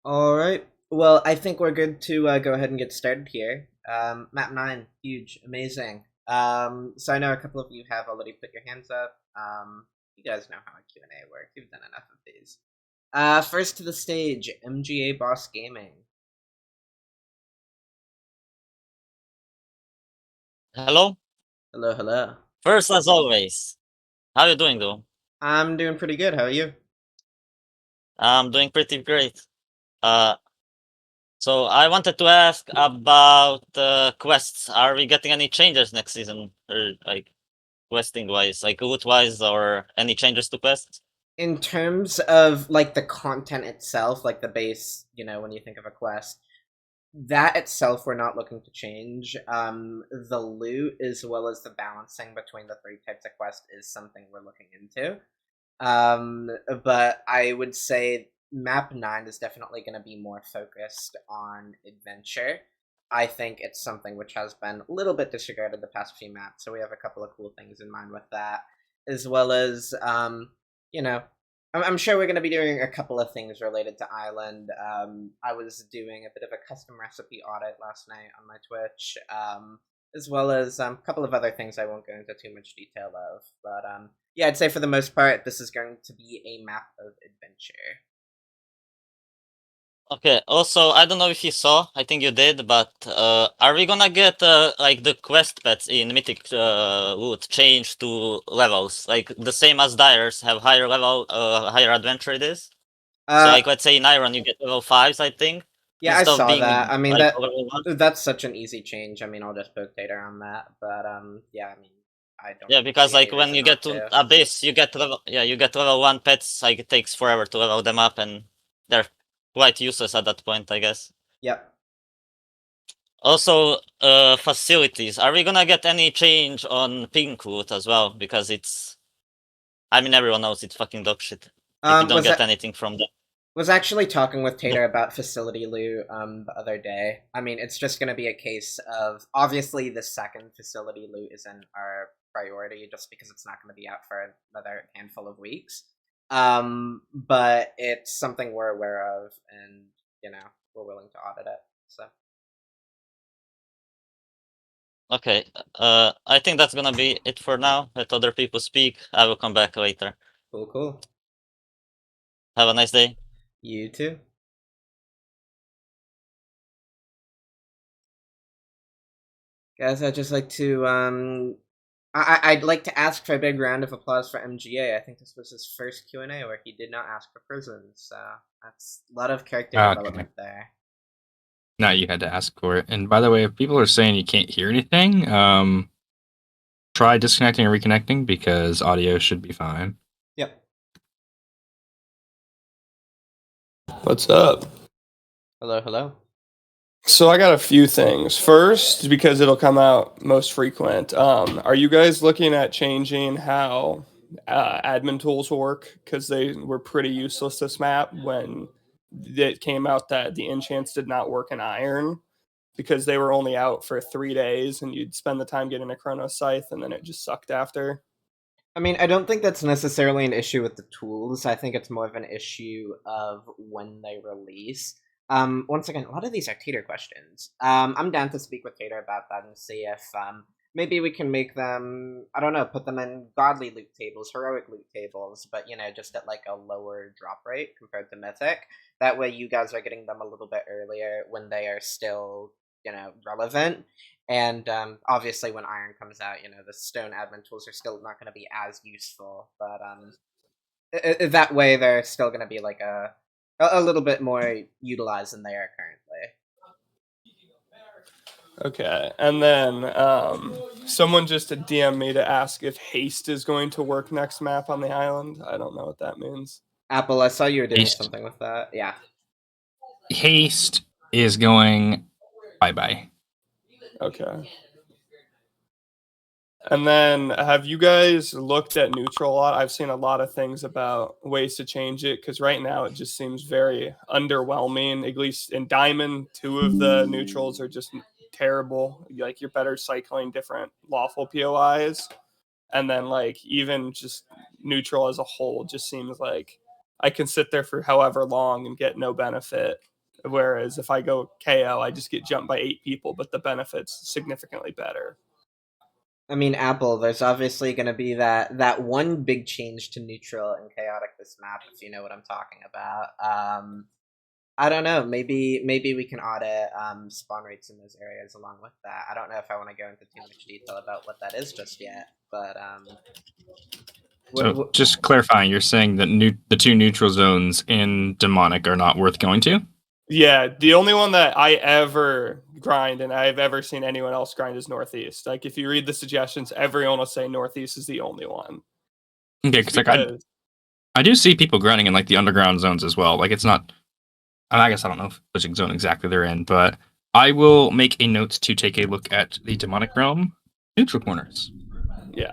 All right. Well, I think we're good to go ahead and get started here. Map 9, huge, amazing. So I know a couple of you have already put your hands up. You guys know how a Q&A works. You've done enough of these. First to the stage, MGA Boss Gaming. Hello. Hello, hello. First, as always, how you doing, though? I'm doing pretty good. How are you? I'm doing pretty great. Uh, so I wanted to ask about quests. Are we getting any changes next season, or like questing wise, like route wise, or any changes to quests? In terms of like the content itself, like the base, when you think of a quest, that itself we're not looking to change. The loot as well as the balancing between the three types of quest is something we're looking into. Um, but I would say map 9 is definitely going to be more focused on adventure. I think it's something which has been a little bit disregarded the past few maps, so we have a couple of cool things in mind with that, as well as you know, I'm sure we're going to be doing a couple of things related to Island. I was doing a bit of a custom recipe audit last night on my Twitch, as well as a couple of other things I won't go into too much detail of. But yeah, I'd say for the most part, this is going to be a map of adventure. Okay. Also, I don't know if you saw. I think you did, but are we gonna get like the quest pets in Mythic route changed to levels, like the same as Dyers have higher level, higher adventure it is? So Uh, like let's say in Iron you get level fives, I think, yeah, I instead of saw being that. I mean like level one. that's such an easy change. I mean, I'll just poke Tater on that. But yeah, I mean, I don't Yeah, because see any like when reason you get not to to. Abyss, you get level one pets, like it takes forever to level them up and they're quite useless at that point, I guess. Yep. Also, facilities. Are we gonna get any change on Pink Route as well? Because I mean everyone knows it's fucking dog shit. Like you don't Was get that anything from was actually talking with the Tater about facility loot the other day. I mean, it's just going to be a case of obviously the second facility loot isn't our priority just because it's not going to be out for another handful of weeks. But it's something we're aware of, and we're willing to audit it. So Okay. I think that's gonna be it for now. Let other people speak. I will come back later. cool, cool. Have a nice day. You too. Guys, I'd just like to I'd like to ask for a big round of applause for MGA. I think this was his first Q&A where he did not ask for prisons, so that's a lot of character Okay. development there. No, you had to ask for it. And by the way, if people are saying you can't hear anything, try disconnecting and reconnecting because audio should be fine. Yep. What's up? Hello, hello. So I got a few things. First, because it'll come out most frequent, are you guys looking at changing how admin tools work? Because they were pretty useless this map when it came out that the enchants did not work in Iron because they were only out for 3 days and you'd spend the time getting a Chrono Scythe and then it just sucked after. I mean, I don't think that's necessarily an issue with the tools. I think it's more of an issue of when they release. Once again, a lot of these are Tater questions. I'm down to speak with Tater about that and see if maybe we can make them. I don't know, put them in godly loot tables, heroic loot tables, but just at like a lower drop rate compared to Mythic. That way, you guys are getting them a little bit earlier when they are still relevant. And obviously, when Iron comes out, the stone admin tools are still not going to be as useful. But that way, they're still going to be like a little bit more utilized than they are currently. Okay, and then someone just DM me to ask if haste is going to work next map on the island. I don't know what that means. Apple, I saw you were doing Haste. something with that. Yeah. Haste is going bye bye. Okay. And then have you guys looked at neutral a lot? I've seen a lot of things about ways to change it because right now it just seems very underwhelming. At least in Diamond, two of the neutrals are just terrible. Like you're better cycling different lawful POIs. And then like even just neutral as a whole just seems like I can sit there for however long and get no benefit. Whereas if I go KO, I just get jumped by 8 people, but the benefits significantly better. I mean, Apple, there's obviously going to be that one big change to neutral and chaotic this map, if you know what I'm talking about. I don't know. Maybe we can audit spawn rates in those areas along with that. I don't know if I want to go into too much detail about what that is just yet, but So just clarifying, you're saying that the 2 neutral zones in Demonic are not worth going to? Yeah, the only one that I ever grind and I've ever seen anyone else grind is Northeast. Like, if you read the suggestions, everyone will say Northeast is the only one. Okay, because I do see people grinding in like the underground zones as well. Like, it's not. I guess I don't know which zone exactly they're in, but I will make a note to take a look at the Demonic Realm neutral corners. Yeah.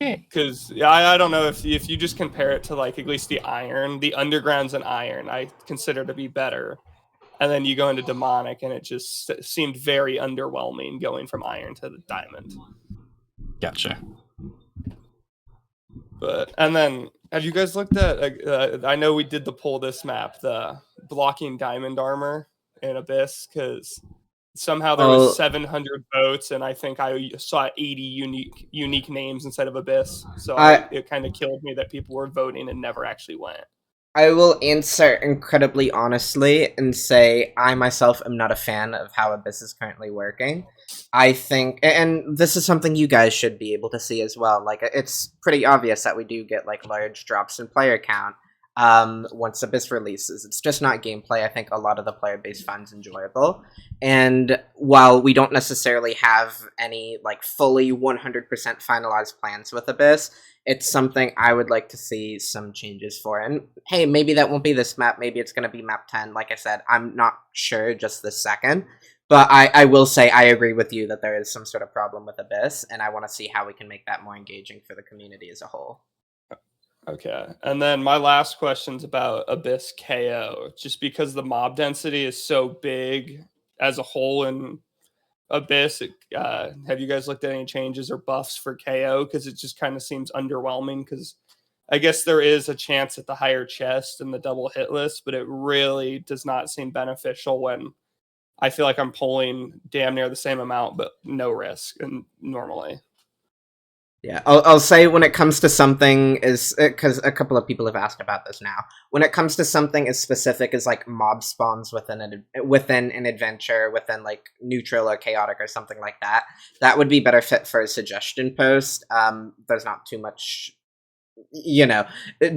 Okay. Because I don't know if you just compare it to like at least the undergrounds and iron, I consider to be better. And then you go into demonic, and it just seemed very underwhelming going from iron to the diamond. Gotcha. And then have you guys looked at? I know we did the poll this map, the blocking diamond armor in Abyss, because somehow there was 700 votes, and I think I saw 80 unique names instead of Abyss. So it kind of killed me that people were voting and never actually went. I will answer incredibly honestly and say I myself am not a fan of how Abyss is currently working. I think, and this is something you guys should be able to see as well, like, it's pretty obvious that we do get, like, large drops in player count once Abyss releases. It's just not gameplay. I think a lot of the player base finds enjoyable. And while we don't necessarily have any, like, fully 100% finalized plans with Abyss, it's something I would like to see some changes for. And hey, maybe that won't be this map. Maybe it's going to be map 10. Like I said, I'm not sure just this second. But I will say I agree with you that there is some sort of problem with Abyss, and I want to see how we can make that more engaging for the community as a whole. Okay. And then my last question's about Abyss KO. Just because the mob density is so big as a whole in Abyss, have you guys looked at any changes or buffs for KO? Because it just kind of seems underwhelming, because I guess there is a chance at the higher chest and the double hit list, but it really does not seem beneficial when I feel like I'm pulling damn near the same amount, but no risk and normally. Yeah, I'll say when it comes to something is, because a couple of people have asked about this now. When it comes to something as specific as like mob spawns within an adventure, within like neutral or chaotic or something like that, that would be better fit for a suggestion post. There's not too much,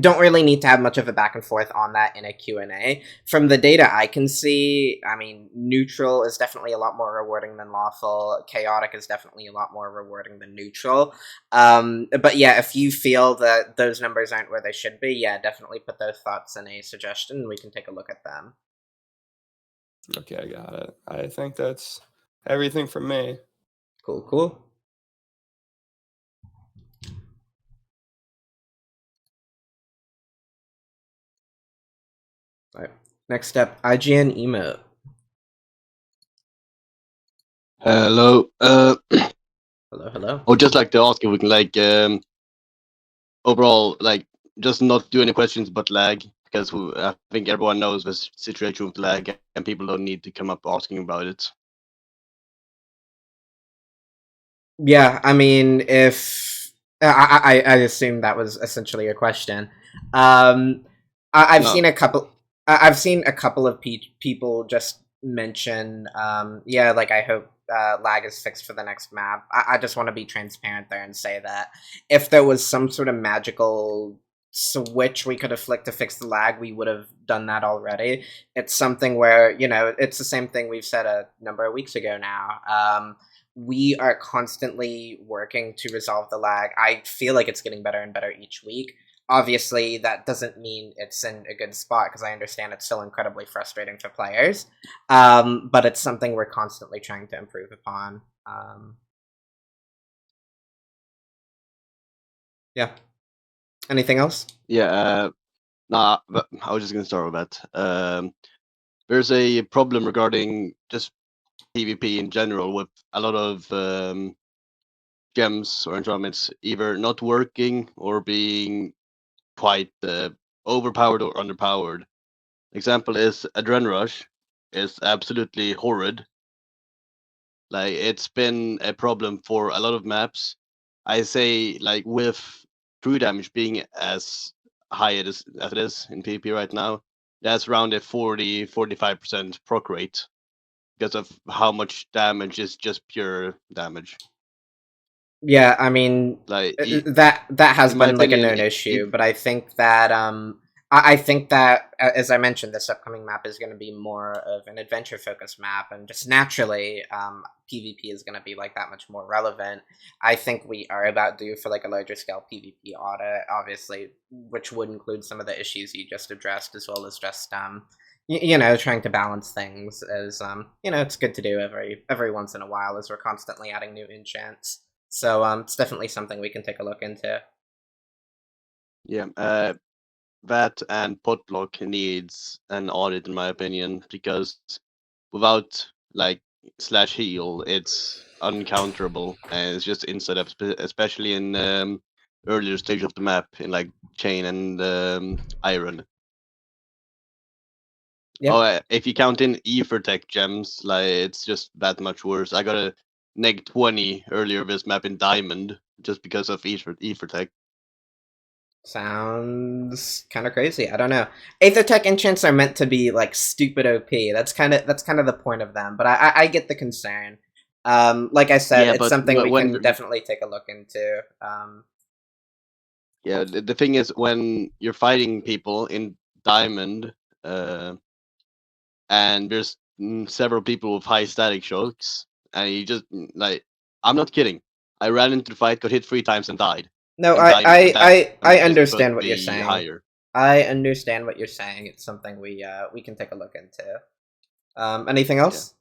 don't really need to have much of a back and forth on that in a Q&A. From the data I can see, I mean, neutral is definitely a lot more rewarding than lawful. Chaotic is definitely a lot more rewarding than neutral. But yeah, if you feel that those numbers aren't where they should be, yeah, definitely put those thoughts in a suggestion and we can take a look at them. Okay, I got it. I think that's everything from me. Cool. All right. Next up, IGN emote. Hello. Hello. I would just like to ask if we can overall just not do any questions but lag, because I think everyone knows the situation with lag and people don't need to come up asking about it. Yeah, I mean, if I assume that was essentially a question. I've seen a couple of people just mention, like, I hope lag is fixed for the next map. I just want to be transparent there and say that if there was some sort of magical switch we could have flicked to fix the lag, we would have done that already. It's something where, it's the same thing we've said a number of weeks ago now. We are constantly working to resolve the lag. I feel like it's getting better and better each week. Obviously, that doesn't mean it's in a good spot, because I understand it's still incredibly frustrating for players. But it's something we're constantly trying to improve upon. Yeah. Anything else? Yeah. Nah, but I was just going to start with that. There's a problem regarding just PvP in general, with a lot of gems or enchantments either not working or being quite overpowered or underpowered. Example is Adren Rush. is absolutely horrid. Like it's been a problem for a lot of maps. I say like with true damage being as high as it is in PvP right now, that's around a 40-45% proc rate because of how much damage is just pure damage. Yeah, I mean Like that has in my been like a opinion, known issue, but I think that I think that as I mentioned, this upcoming map is going to be more of an adventure focused map, and just naturally, PvP is going to be like that much more relevant. I think we are about due for like a larger scale PvP audit, obviously, which would include some of the issues you just addressed, as well as just you know, trying to balance things as you know, it's good to do every once in a while as we're constantly adding new enchants. So it's definitely something we can take a look into. yeah, that and Potblock needs an audit in my opinion, because without like slash heal, it's uncounterable and it's just inside up, especially in earlier stage of the map in like chain and iron. Yeah. Oh, if you count in ether tech gems, like it's just that much worse. I got a neg 20 earlier this map in diamond just because of ether tech. Sounds kind of crazy. I don't know. Aethertech enchants are meant to be like stupid OP. That's kind of the point of them. But I get the concern. Like I said, Yeah, it's but something we when- can definitely take a look into. Yeah, the thing is when you're fighting people in diamond, and there's several people with high static shocks, and you just like, I'm not kidding. I ran into the fight, got hit 3 times, and died. No, in I diamond, and that I just understand put what you're me saying. higher. I understand what you're saying. It's something we can take a look into. Anything else?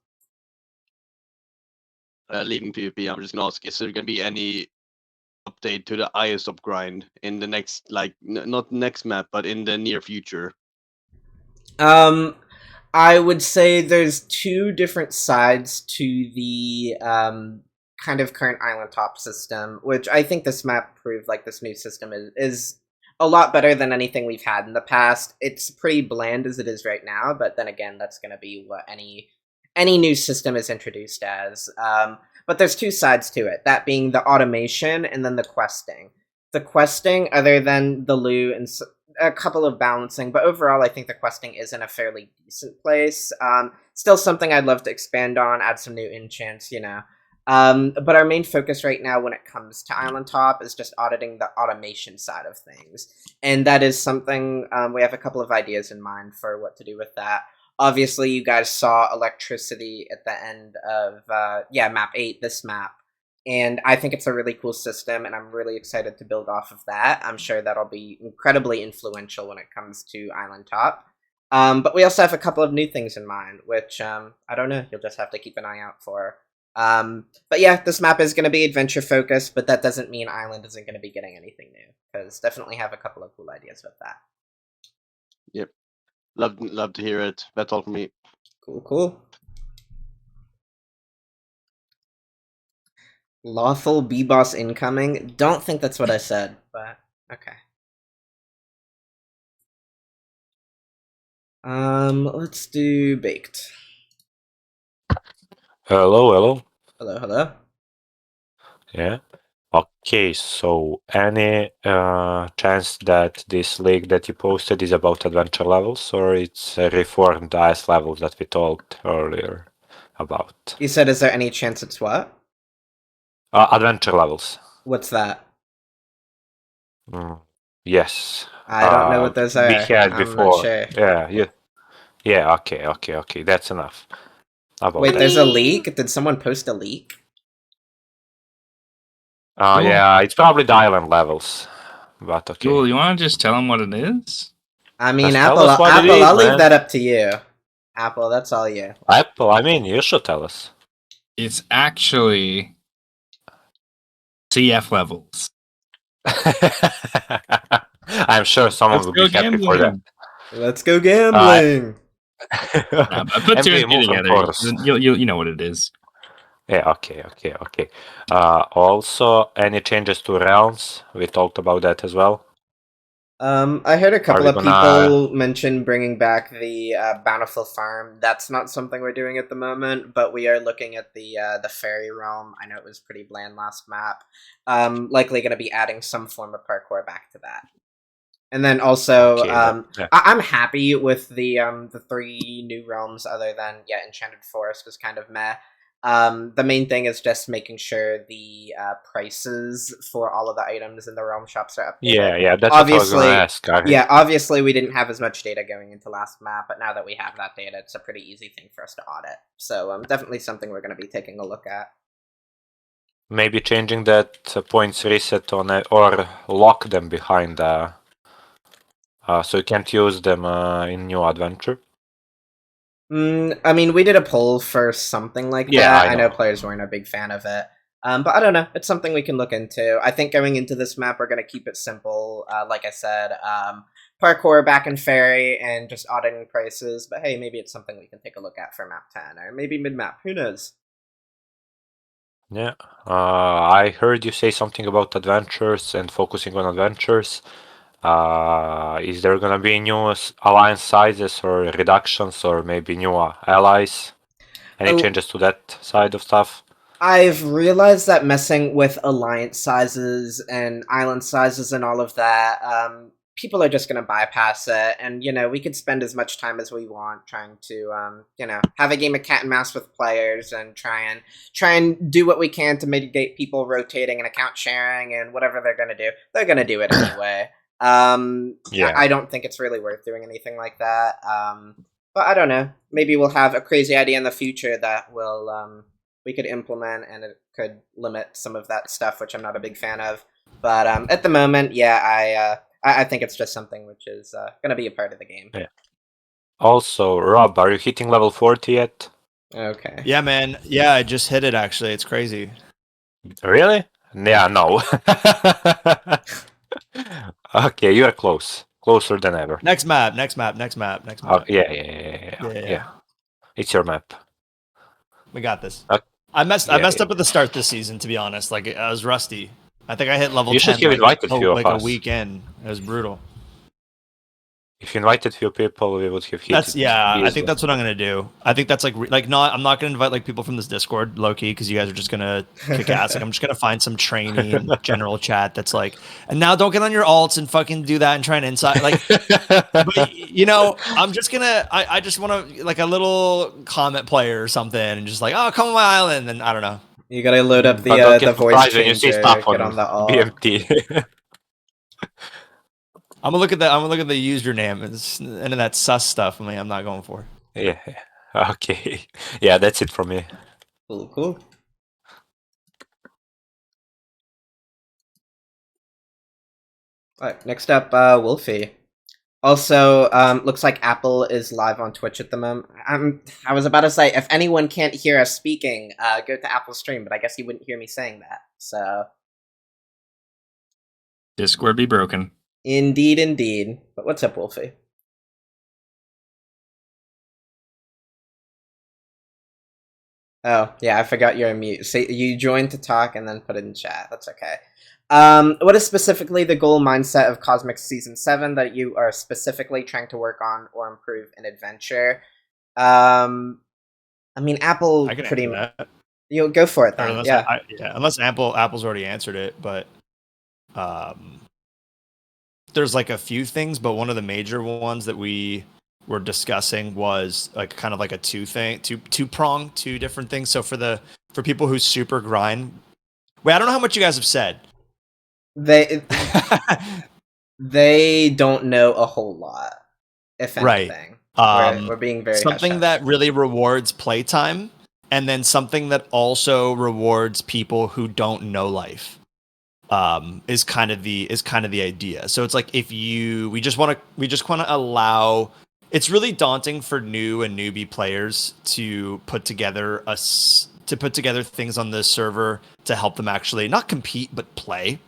Leaving PvP, I'm just gonna ask: is there gonna be any update to the ISOP grind in the next, like, not next map, but in the near future? I would say there's two different sides to the kind of current island top system, which I think this map proved like this new system is a lot better than anything we've had in the past. It's pretty bland as it is right now, but then again, that's going to be what any new system is introduced as. But there's two sides to it, that being the automation and then the questing. The questing, other than the loot and a couple of balancing, but overall I think the questing is in a fairly decent place. Still something I'd love to expand on, add some new enchants, you know. But our main focus right now when it comes to Island Top is just auditing the automation side of things. And that is something, we have a couple of ideas in mind for what to do with that. Obviously, you guys saw electricity at the end of, map 8, this map. And I think it's a really cool system, and I'm really excited to build off of that. I'm sure that'll be incredibly influential when it comes to Island Top. But we also have a couple of new things in mind, which, I don't know, you'll just have to keep an eye out for. But yeah, this map is going to be adventure focused, but that doesn't mean Island isn't going to be getting anything new, because definitely have a couple of cool ideas with that. Yep. Love to hear it. That's all for me. Cool. Lawful B-Boss incoming? Don't think that's what I said, but okay. Let's do Baked. Hello. Hello. Yeah. Okay, so any chance that this link that you posted is about adventure levels, or it's reformed ice levels that we talked earlier about? You said, is there any chance it's what? Adventure levels. What's that? Yes. I don't know what those are. We had I'm before. not sure. Yeah. Okay. That's enough. Wait, that. there's a leak? Did someone post a leak? Yeah, it's probably the island levels. But okay. Cool. You want to just tell them what it is? I mean, Just tell Apple, us what it is, I'll leave man. that up to you. Apple, that's all you. Apple, I mean, you should tell us. It's actually CF levels. I'm sure someone Let's will go be happy for that. gambling. Let's go gambling. I put two and two together. You know what it is. Yeah, okay. Also, any changes to realms? We talked about that as well. I heard a couple we of gonna- people mention bringing back the Bountiful Farm. That's not something we're doing at the moment, but we are looking at the Fairy Realm. I know it was pretty bland last map. Likely going to be adding some form of parkour back to that. And then also, Okay, yeah. I'm happy with the 3 new realms. Other than Enchanted Forest was kind of meh. The main thing is just making sure the prices for all of the items in the realm shops are updated. Yeah, that's what I was gonna Obviously, ask. Yeah, obviously we didn't have as much data going into last map, but now that we have that data, it's a pretty easy thing for us to audit. So definitely something we're going to be taking a look at. Maybe changing that points reset on it, or lock them behind so you can't use them in new adventure. I mean, we did a poll for something like Yeah, that. I I know know. players weren't a big fan of it. But I don't know. It's something we can look into. I think going into this map, we're going to keep it simple. Like I said, parkour back in Fairy and just auditing prices. But hey, maybe it's something we can take a look at for map 10 or maybe mid-map. Who knows? Yeah. I heard you say something about adventures and focusing on adventures. Is there gonna be new alliance sizes or reductions, or maybe new allies? Any Oh. changes to that side of stuff? I've realized that messing with alliance sizes and island sizes and all of that, people are just going to bypass it. And, we could spend as much time as we want trying to, have a game of cat and mouse with players and try and do what we can to mitigate people rotating and account sharing and whatever they're going to do. They're going to do it anyway. Yeah. I don't think it's really worth doing anything like that. But I don't know. Maybe we'll have a crazy idea in the future that will, we could implement, and it could limit some of that stuff, which I'm not a big fan of. But at the moment, I think it's just something which is going to be a part of the game. Yeah. Also, Rob, are you hitting level 40 yet? Okay. Yeah, man. Yeah, I just hit it, actually. It's crazy. Really? Yeah, no. Okay, you are close. Closer than ever. Next map. Yeah. It's your map. We got this. Okay. I messed Yeah, up at the start this season, to be honest. Like, I was rusty. I think I hit level You 10 should have invited few of like us. a week in. It was brutal. If you invited few people, we would have hit That's it I easily. think that's what I'm gonna do. I think that's like not. I'm not gonna invite like people from this Discord, low key, because you guys are just gonna kick ass. Like, I'm just gonna find some trainee in general chat that's like, and now don't get on your alts and fucking do that and try and inside like. But I'm just gonna. I just want to like a little comment player or something, and just like, oh, come on my island, and I don't know. You gotta load up But don't the get voice surprised when you see changer, stuff get on on the alt. BMT. I'm gonna look at the username and then that sus stuff. I mean, I'm not going for. Yeah. Okay. Yeah, that's it from me. Cool. Alright, next up, Wolfie. Also, looks like Apple is live on Twitch at the moment. I was about to say, if anyone can't hear us speaking, go to Apple's stream, but I guess you wouldn't hear me saying that, so... Discord be broken. Indeed. But what's up, Wolfie? Oh, yeah, I forgot you're on mute. So you joined to talk and then put it in chat. That's okay. What is specifically the goal mindset of Cosmic Season 7 that you are specifically trying to work on or improve in Adventure? I mean, Apple I can pretty answer much... that. You'll go for it Or then, unless yeah. unless Apple's already answered it, but there's like a few things, but one of the major ones that we were discussing was like kind of like a two different things. So for people who super grind, wait, I don't know how much you guys have said. They don't know a whole lot, if Right. anything. Um, We're being very Something hush-hush. that really rewards playtime, and then something that also rewards people who don't know life. Is kind of the idea. So it's like we just want to allow. It's really daunting for new and newbie players to put together things on the server to help them actually not compete but play.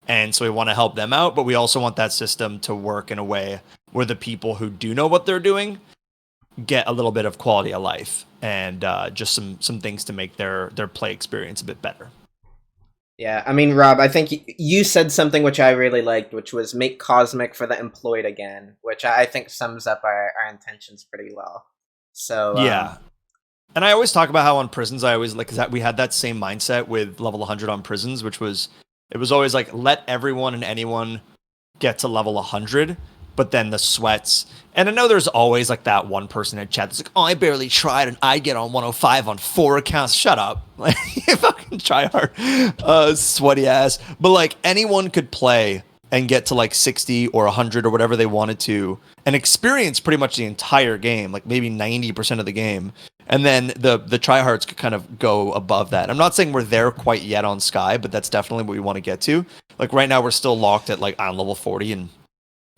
And so we want to help them out, but we also want that system to work in a way where the people who do know what they're doing get a little bit of quality of life and just some things to make their play experience a bit better. Yeah, I mean, Rob, I think you said something which I really liked, which was make Cosmic for the employed again, which I think sums up our intentions pretty well. So Yeah. And I always talk about how on prisons, I always like that we had that same mindset with level 100 on prisons, which was it was always like let everyone and anyone get to level 100, but then the sweats. And I know there's always like that one person in chat that's like, oh, I barely tried and I get on 105 on 4 accounts. Shut up. Like, you fucking try hard. Sweaty ass. But like anyone could play and get to like 60 or 100 or whatever they wanted to and experience pretty much the entire game, like maybe 90% of the game. And then the tryhards could kind of go above that. I'm not saying we're there quite yet on Sky, but that's definitely what we want to get to. Like right now, we're still locked at like on level 40, and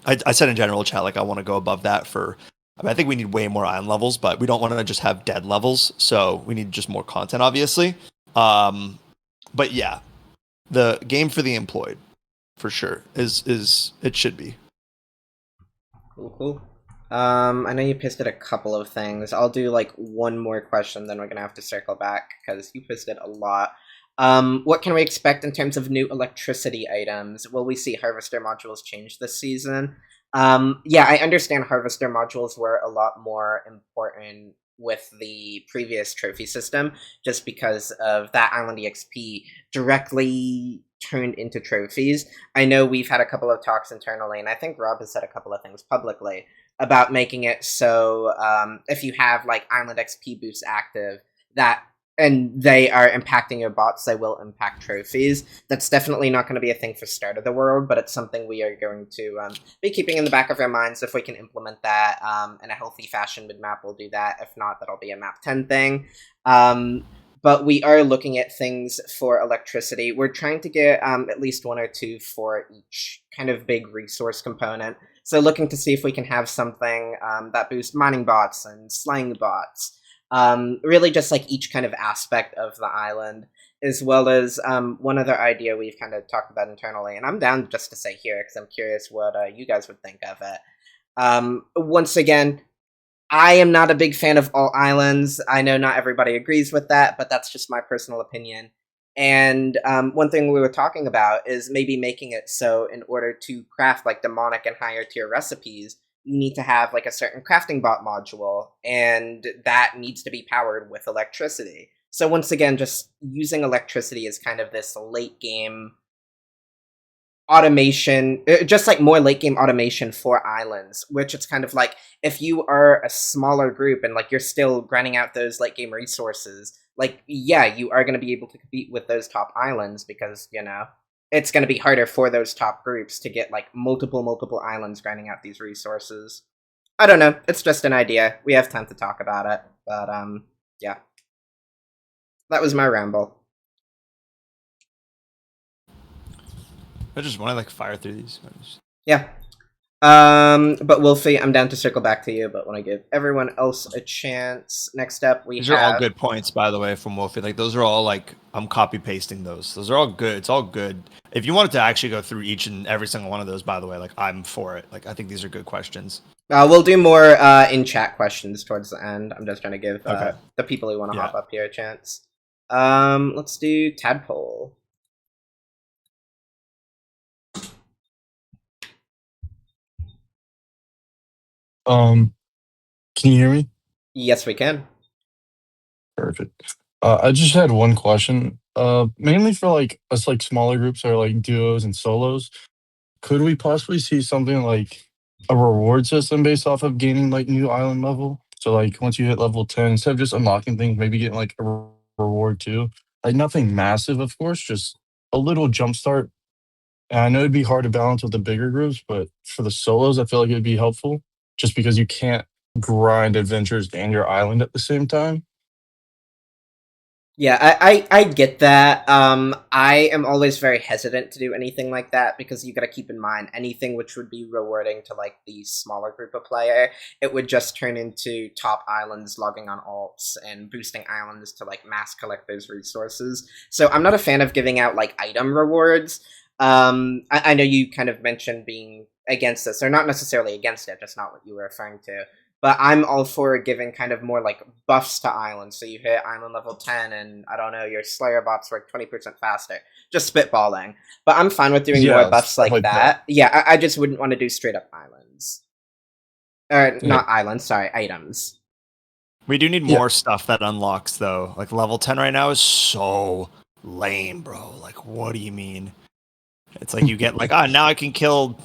I said in general chat like I want to go above that for. I mean, I think we need way more iron levels, but we don't want to just have dead levels, so we need just more content, obviously. But yeah, the game for the employed, for sure, is it should be. Cool. I know you posted a couple of things. I'll do like one more question, then we're gonna have to circle back because you posted a lot. What can we expect in terms of new electricity items? Will we see harvester modules change this season? Yeah, I understand harvester modules were a lot more important with the previous trophy system, just because of that island EXP directly turned into trophies. I know we've had a couple of talks internally, and I think Rob has said a couple of things publicly about making it so if you have like island XP boosts active, that and they are impacting your bots, they will impact trophies. That's definitely not going to be a thing for Start of the World, but it's something we are going to be keeping in the back of our minds. If we can implement that in a healthy fashion mid-map, we'll do that. If not, that'll be a map 10 thing. But we are looking at things for electricity. We're trying to get at least 1 or 2 for each kind of big resource component. So looking to see if we can have something that boosts mining bots and slaying bots. Really just like each kind of aspect of the island, as well as one other idea we've kind of talked about internally, and I'm down just to say here because I'm curious what you guys would think of it. Once again, I am not a big fan of all islands. I know not everybody agrees with that, but that's just my personal opinion. And one thing we were talking about is maybe making it so in order to craft like demonic and higher tier recipes, you need to have like a certain crafting bot module, and that needs to be powered with electricity. So once again, just using electricity as kind of this late game automation, just like more late game automation for islands, which it's kind of like if you are a smaller group and like you're still grinding out those late game resources, like yeah, you are going to be able to compete with those top islands because, you know, it's going to be harder for those top groups to get like multiple islands grinding out these resources. I don't know, it's just an idea. We have time to talk about it, but yeah. That was my ramble. I just want to like fire through these. Yeah. But Wolfie, I'm down to circle back to you, but want to give everyone else a chance. Next up, These are all good points, by the way, from Wolfie. Like those are all like I'm copy pasting those. Those are all good. It's all good. If you wanted to actually go through each and every single one of those, by the way, like I'm for it. Like I think these are good questions. We'll do more in chat questions towards the end. I'm just trying to give the people who want to hop up here a chance. Let's do Tadpole. Can you hear me? Yes, we can. Perfect. I just had one question. Mainly for like us, like smaller groups or like duos and solos. Could we possibly see something like a reward system based off of gaining like new island level? So like once you hit level 10, instead of just unlocking things, maybe getting like a reward too. Like nothing massive, of course, just a little jump start. And I know it'd be hard to balance with the bigger groups, but for the solos, I feel like it'd be helpful just because you can't grind adventures and your island at the same time. Yeah, I get that. I am always very hesitant to do anything like that because you gotta keep in mind anything which would be rewarding to like the smaller group of player, it would just turn into top islands logging on alts and boosting islands to like mass collect those resources. So I'm not a fan of giving out like item rewards. I know you kind of mentioned being against this, or not necessarily against it, just not what you were referring to. But I'm all for giving kind of more like buffs to islands. So you hit island level 10 and I don't know, your Slayer bots work 20% faster. Just spitballing. But I'm fine with doing more Yeah, buffs like like that. Yeah, I just wouldn't want to do straight up islands. Or Yeah. not islands, sorry, items. We do need Yeah. more stuff that unlocks though. Like level 10 right now is so lame, bro. Like what do you mean? It's like you get like, oh, now I can kill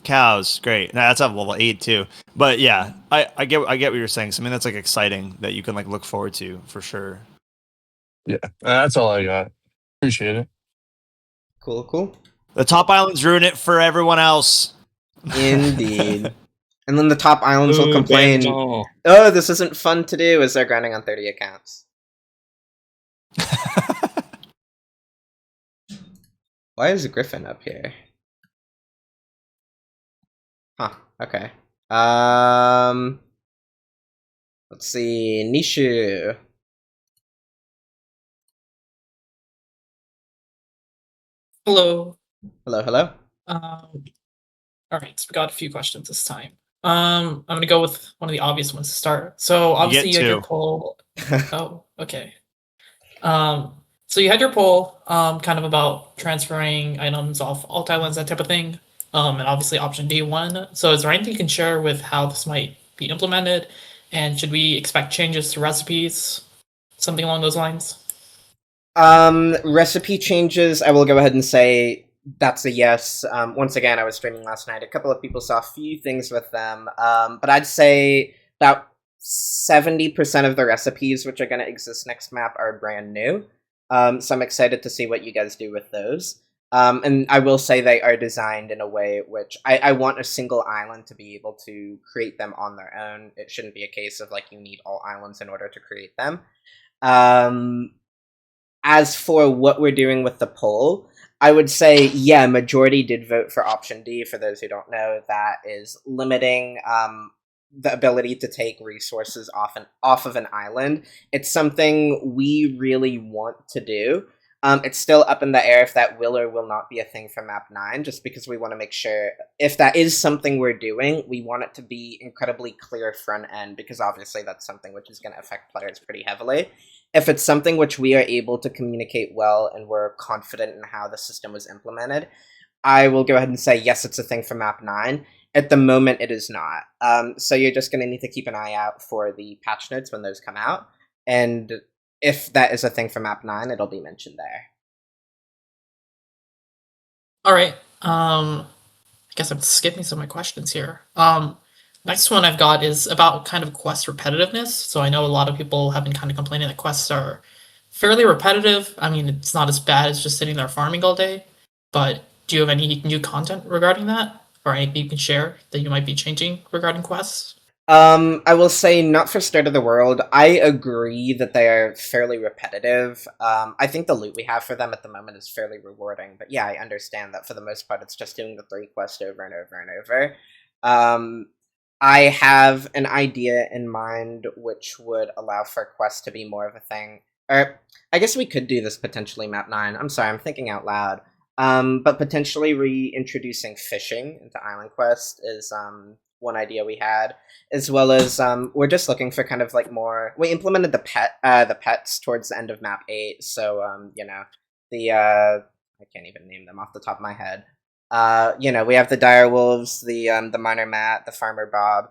cows. Great. Now that's at level 8 too. But yeah, I get what you're saying. Something that's like exciting that you can like look forward to for sure. Yeah, that's all I got. Appreciate it. Cool. The top islands ruin it for everyone else. Indeed. And then the top islands will Ooh, complain, Banjo. oh, this isn't fun to do as they're grinding on 30 accounts. Why is Griffin up here? Huh, okay. Let's see, Nishu. Hello. Hello. All right, so we got a few questions this time. I'm gonna go with one of the obvious ones to start. So obviously you had your two. poll. Oh, okay. So you had your poll, kind of about transferring items off alt islands, that type of thing. And obviously option D won. So is there anything you can share with how this might be implemented? And should we expect changes to recipes? Something along those lines? Recipe changes, I will go ahead and say that's a yes. Once again, I was streaming last night. A couple of people saw a few things with them. But I'd say about 70% of the recipes which are going to exist next map are brand new. So I'm excited to see what you guys do with those. And I will say they are designed in a way which I want a single island to be able to create them on their own. It shouldn't be a case of like you need all islands in order to create them. As for what we're doing with the poll, I would say, yeah, majority did vote for option D. For those who don't know, that is limiting the ability to take resources off of an island. It's something we really want to do. It's still up in the air if that will or will not be a thing for map 9, just because we want to make sure if that is something we're doing, we want it to be incredibly clear front end, because obviously that's something which is going to affect players pretty heavily. If it's something which we are able to communicate well and we're confident in how the system was implemented, I will go ahead and say yes, it's a thing for map 9. At the moment, it is not. So you're just going to need to keep an eye out for the patch notes when those come out. And if that is a thing for map 9, it'll be mentioned there. All right. I guess I'm skipping some of my questions here. Next one I've got is about kind of quest repetitiveness. So I know a lot of people have been kind of complaining that quests are fairly repetitive. I mean, it's not as bad as just sitting there farming all day. But do you have any new content regarding that? Or anything you can share that you might be changing regarding quests? I will say not for Start of the World. I agree that they are fairly repetitive. I think the loot we have for them at the moment is fairly rewarding. But yeah, I understand that for the most part, it's just doing the 3 quests over and over and over. I have an idea in mind which would allow for quests to be more of a thing. Or I guess we could do this potentially map 9. I'm sorry, I'm thinking out loud. But potentially reintroducing fishing into Island Quest is one idea we had, as well as we're just looking for kind of like more. We implemented the pets towards the end of map 8, so you know the I can't even name them off the top of my head. You know, we have the dire wolves, the miner Matt, the farmer Bob.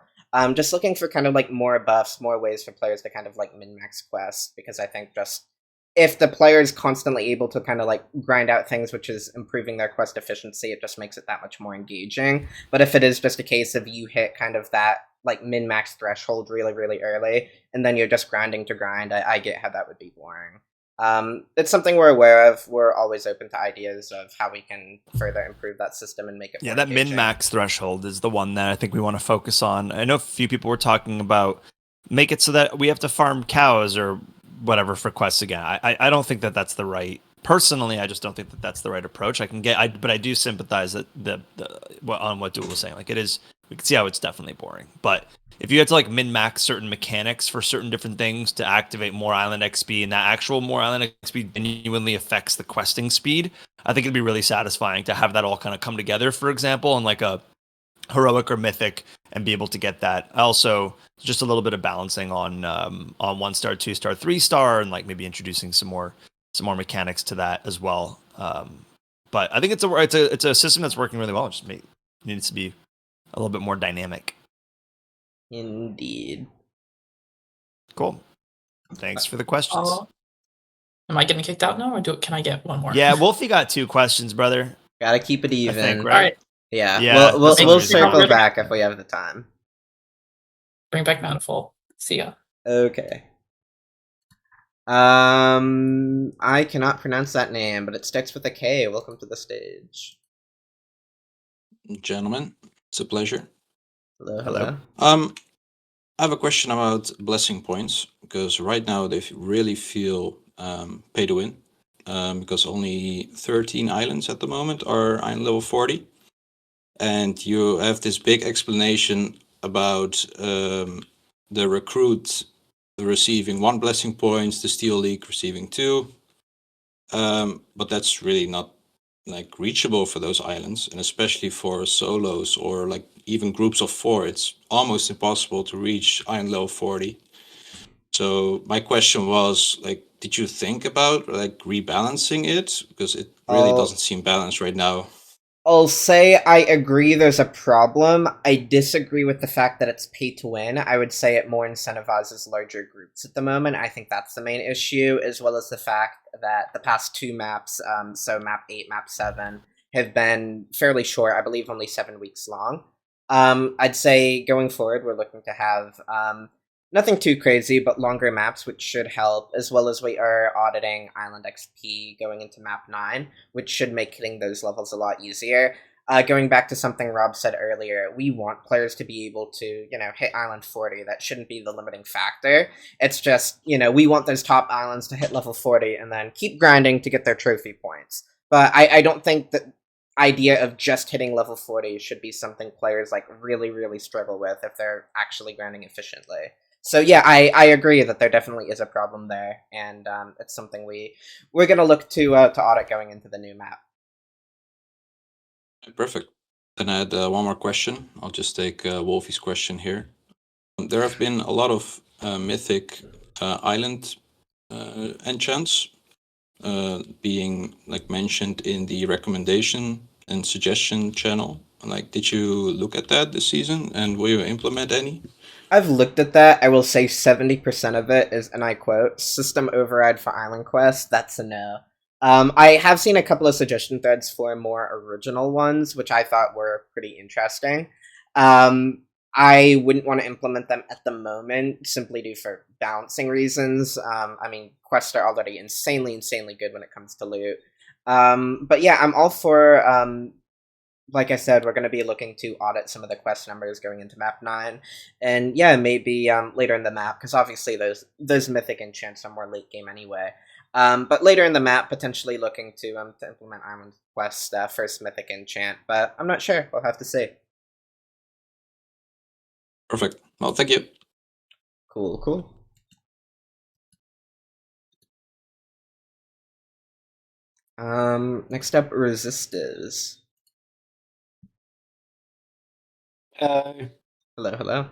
Just looking for kind of like more buffs, more ways for players to kind of like min-max quests, because I think just if the player is constantly able to kind of like grind out things which is improving their quest efficiency, it just makes it that much more engaging. But if it is just a case of you hit kind of that like min-max threshold really, really early, and then you're just grinding to grind, I get how that would be boring. It's something we're aware of. We're always open to ideas of how we can further improve that system and make it more that engaging. min-max threshold is the one that I think we want to focus on. I know a few people were talking about make it so that we have to farm cows or whatever for quests again. I don't think that that's the right. Personally, I just don't think that that's the right approach. But I do sympathize that on what Duel was saying. Like it is, we can see how it's definitely boring. But if you had to like min-max certain mechanics for certain different things to activate more island XP, and that actual more island XP genuinely affects the questing speed, I think it'd be really satisfying to have that all kind of come together. For example, in like a heroic or mythic, and be able to get that. Also, just a little bit of balancing on 1-star, 2-star, 3-star, and like maybe introducing some more mechanics to that as well. But I think it's a system that's working really well. It just needs to be a little bit more dynamic. Indeed. Cool. Thanks for the questions. Am I getting kicked out now, or can I get one more? Yeah, Wolfie got 2 questions, brother. Gotta keep it even. think, All right? right. Yeah. Yeah, We'll that we'll seems circle reasonable. back if we have the time. Bring back Manifold. See ya. Okay. I cannot pronounce that name, but it starts with a K. Welcome to the stage. Gentlemen, it's a pleasure. Hello, Hello. hello. I have a question about blessing points because right now they really feel pay to win because only 13 islands at the moment are island level 40, and you have this big explanation about the recruit receiving 1 blessing points, the Steel League receiving 2, but that's really not like reachable for those islands, and especially for solos or like even groups of 4, it's almost impossible to reach island level 40. So my question was like, did you think about like rebalancing it, because it really doesn't seem balanced right now? I'll say I agree there's a problem. I disagree with the fact that it's pay to win. I would say it more incentivizes larger groups at the moment. I think that's the main issue, as well as the fact that the past 2 maps, so map 8, map 7, have been fairly short. I believe only 7 weeks long. I'd say going forward, we're looking to have nothing too crazy, but longer maps, which should help, as well as we are auditing Island XP going into map 9, which should make hitting those levels a lot easier. Going back to something Rob said earlier, we want players to be able to, hit Island 40. That shouldn't be the limiting factor. It's just, we want those top islands to hit level 40 and then keep grinding to get their trophy points. But I don't think that idea of just hitting level 40 should be something players like really, really struggle with if they're actually grinding efficiently. So yeah, I agree that there definitely is a problem there, and it's something we're gonna look to audit going into the new map. Perfect. Then I had one more question. I'll just take Wolfie's question here. There have been a lot of mythic island enchants being like mentioned in the recommendation and suggestion channel. Like, did you look at that this season, and will you implement any? I've looked at that. I will say 70% of it is, and I quote, system override for Island Quest. That's a no. I have seen a couple of suggestion threads for more original ones, which I thought were pretty interesting. I wouldn't want to implement them at the moment, simply due for balancing reasons. Quests are already insanely good when it comes to loot. But yeah, I'm all for... like I said, we're going to be looking to audit some of the quest numbers going into map 9. And yeah, maybe later in the map, because obviously those mythic enchants are more late game anyway. But later in the map, potentially looking to implement Island Quest first mythic enchant. But I'm not sure. We'll have to see. Perfect. Well, thank you. Cool. Next up, Resistors. Hello.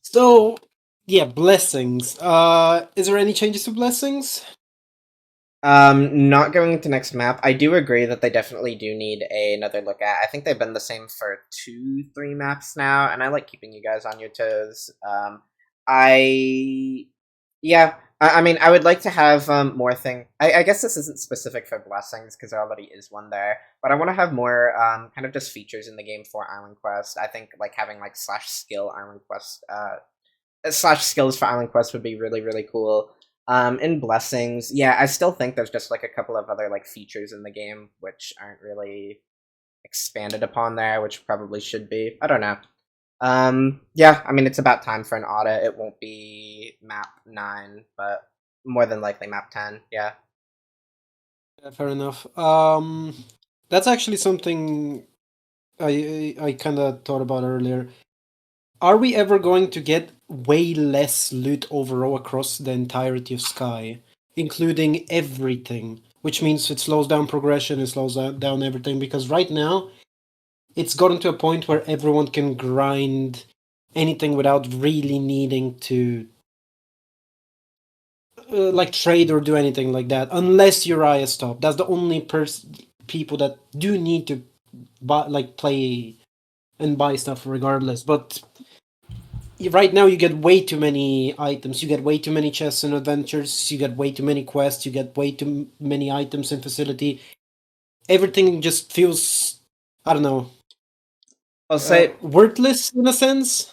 So, yeah, blessings. Is there any changes to blessings? Not going into next map. I do agree that they definitely do need another look at. I think they've been the same for 2-3 maps now, and I like keeping you guys on your toes. I would like to have more thing. I guess this isn't specific for blessings because there already is one there, but I want to have more kind of just features in the game for Island Quest. I think like having like /skill Island Quest, /skills for Island Quest would be really, really cool. In blessings, yeah, I still think there's just like a couple of other like features in the game which aren't really expanded upon there, which probably should be. I don't know. Yeah, it's about time for an audit. It won't be map 9, but more than likely map 10, yeah. Yeah, fair enough. That's actually something I kind of thought about earlier. Are we ever going to get way less loot overall across the entirety of Sky, including everything, which means it slows down progression, it slows down everything, because right now it's gotten to a point where everyone can grind anything without really needing to like trade or do anything like that, unless Uriah stop. That's the only people that do need to buy, like, play and buy stuff regardless. But right now you get way too many items, you get way too many chests and adventures, you get way too many quests, you get way too many items in facility. Everything just feels, I don't know, I'll say worthless in a sense.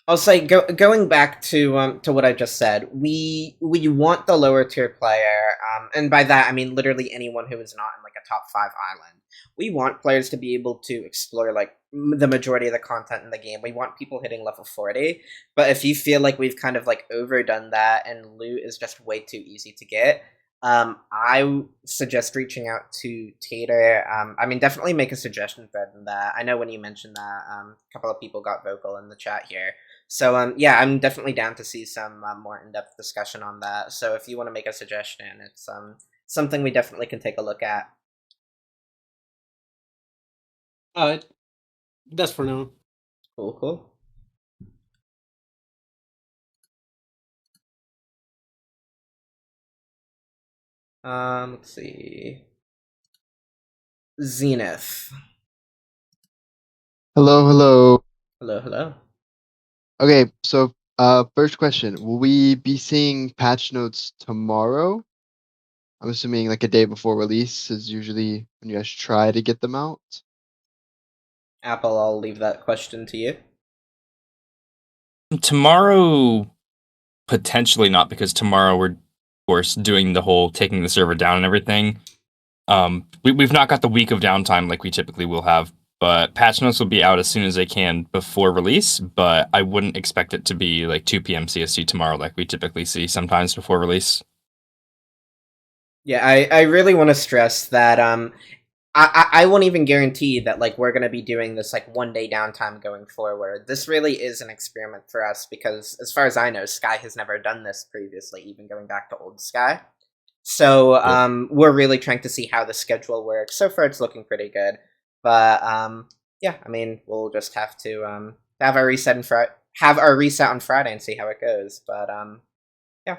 I'll say going back to what I just said, we want the lower tier player, and by that I mean literally anyone who is not in like a top 5 island. We want players to be able to explore like the majority of the content in the game. We want people hitting level 40, but if you feel like we've kind of like overdone that and loot is just way too easy to get, I suggest reaching out to Tater. I mean, definitely make a suggestion thread in that. I know when you mentioned that, a couple of people got vocal in the chat here. So, yeah, I'm definitely down to see some more in-depth discussion on that. So if you want to make a suggestion, it's something we definitely can take a look at. That's for now. Cool. Let's see. Zenith. Hello. Hello. Okay, so first question. Will we be seeing patch notes tomorrow? I'm assuming like a day before release is usually when you guys try to get them out. Apple, I'll leave that question to you. Tomorrow, potentially not, because tomorrow we're, of course, doing the whole taking the server down and everything. We've not got the week of downtime like we typically will have, but patch notes will be out as soon as they can before release, but I wouldn't expect it to be like 2 p.m. CST tomorrow like we typically see sometimes before release. Yeah, I really want to stress that I won't even guarantee that like we're gonna be doing this like 1 day downtime going forward. This really is an experiment for us because as far as I know, Sky has never done this previously, even going back to old Sky. So we're really trying to see how the schedule works. So far it's looking pretty good. But yeah, I mean we'll just have to have our reset on Friday and see how it goes. But yeah.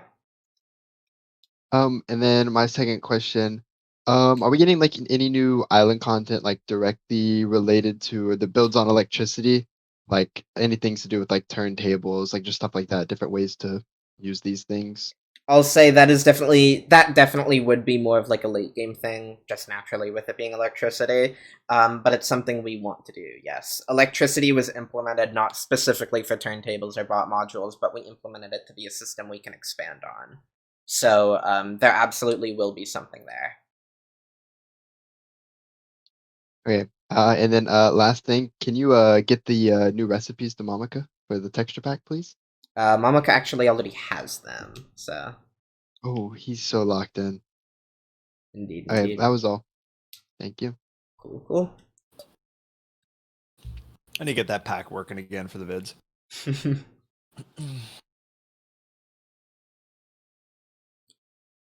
And then my second question, are we getting like any new island content like directly related to the builds on electricity? Like anything to do with like turntables, like just stuff like that, different ways to use these things? I'll say that definitely would be more of like a late game thing, just naturally with it being electricity. But it's something we want to do, yes. Electricity was implemented not specifically for turntables or bot modules, but we implemented it to be a system we can expand on. So there absolutely will be something there. Okay. And then last thing, can you get the new recipes to Mamaka for the texture pack, please? Mamaka actually already has them, so. Oh, he's so locked in. Indeed. Okay, that was all. Thank you. Cool. I need to get that pack working again for the vids.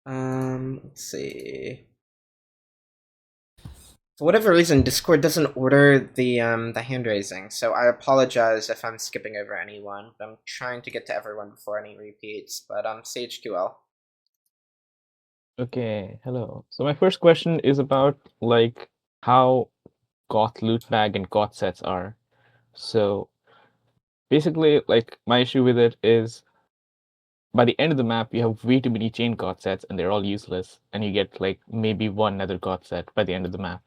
Let's see. For whatever reason, Discord doesn't order the hand raising, so I apologize if I'm skipping over anyone. But I'm trying to get to everyone before any repeats. But SageQL. Okay, hello. So my first question is about like how Goth loot bag and Goth sets are. So basically, like my issue with it is by the end of the map, you have way too many chain Goth sets and they're all useless, and you get like maybe one other Goth set by the end of the map.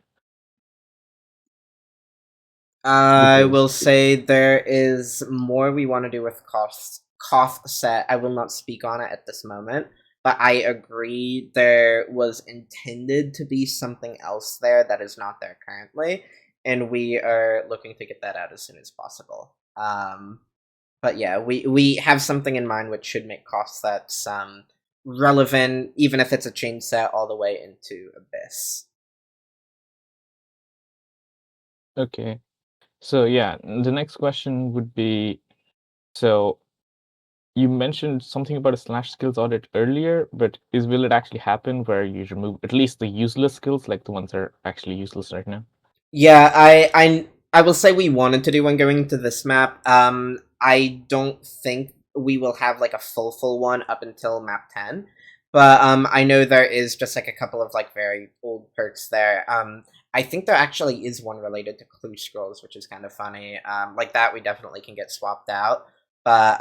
I will say there is more we want to do with Koth set. I will not speak on it at this moment, but I agree there was intended to be something else there that is not there currently, and we are looking to get that out as soon as possible. But yeah, we have something in mind which should make Koth sets relevant, even if it's a chain set all the way into Abyss. Okay. So yeah, the next question would be, so you mentioned something about a slash skills audit earlier, but will it actually happen where you remove at least the useless skills, like the ones that are actually useless right now? Yeah, I will say we wanted to do one going into this map. I don't think we will have like a full one up until map 10. But I know there is just like a couple of like very old perks there. I think there actually is one related to clue scrolls, which is kind of funny. Like that we definitely can get swapped out. But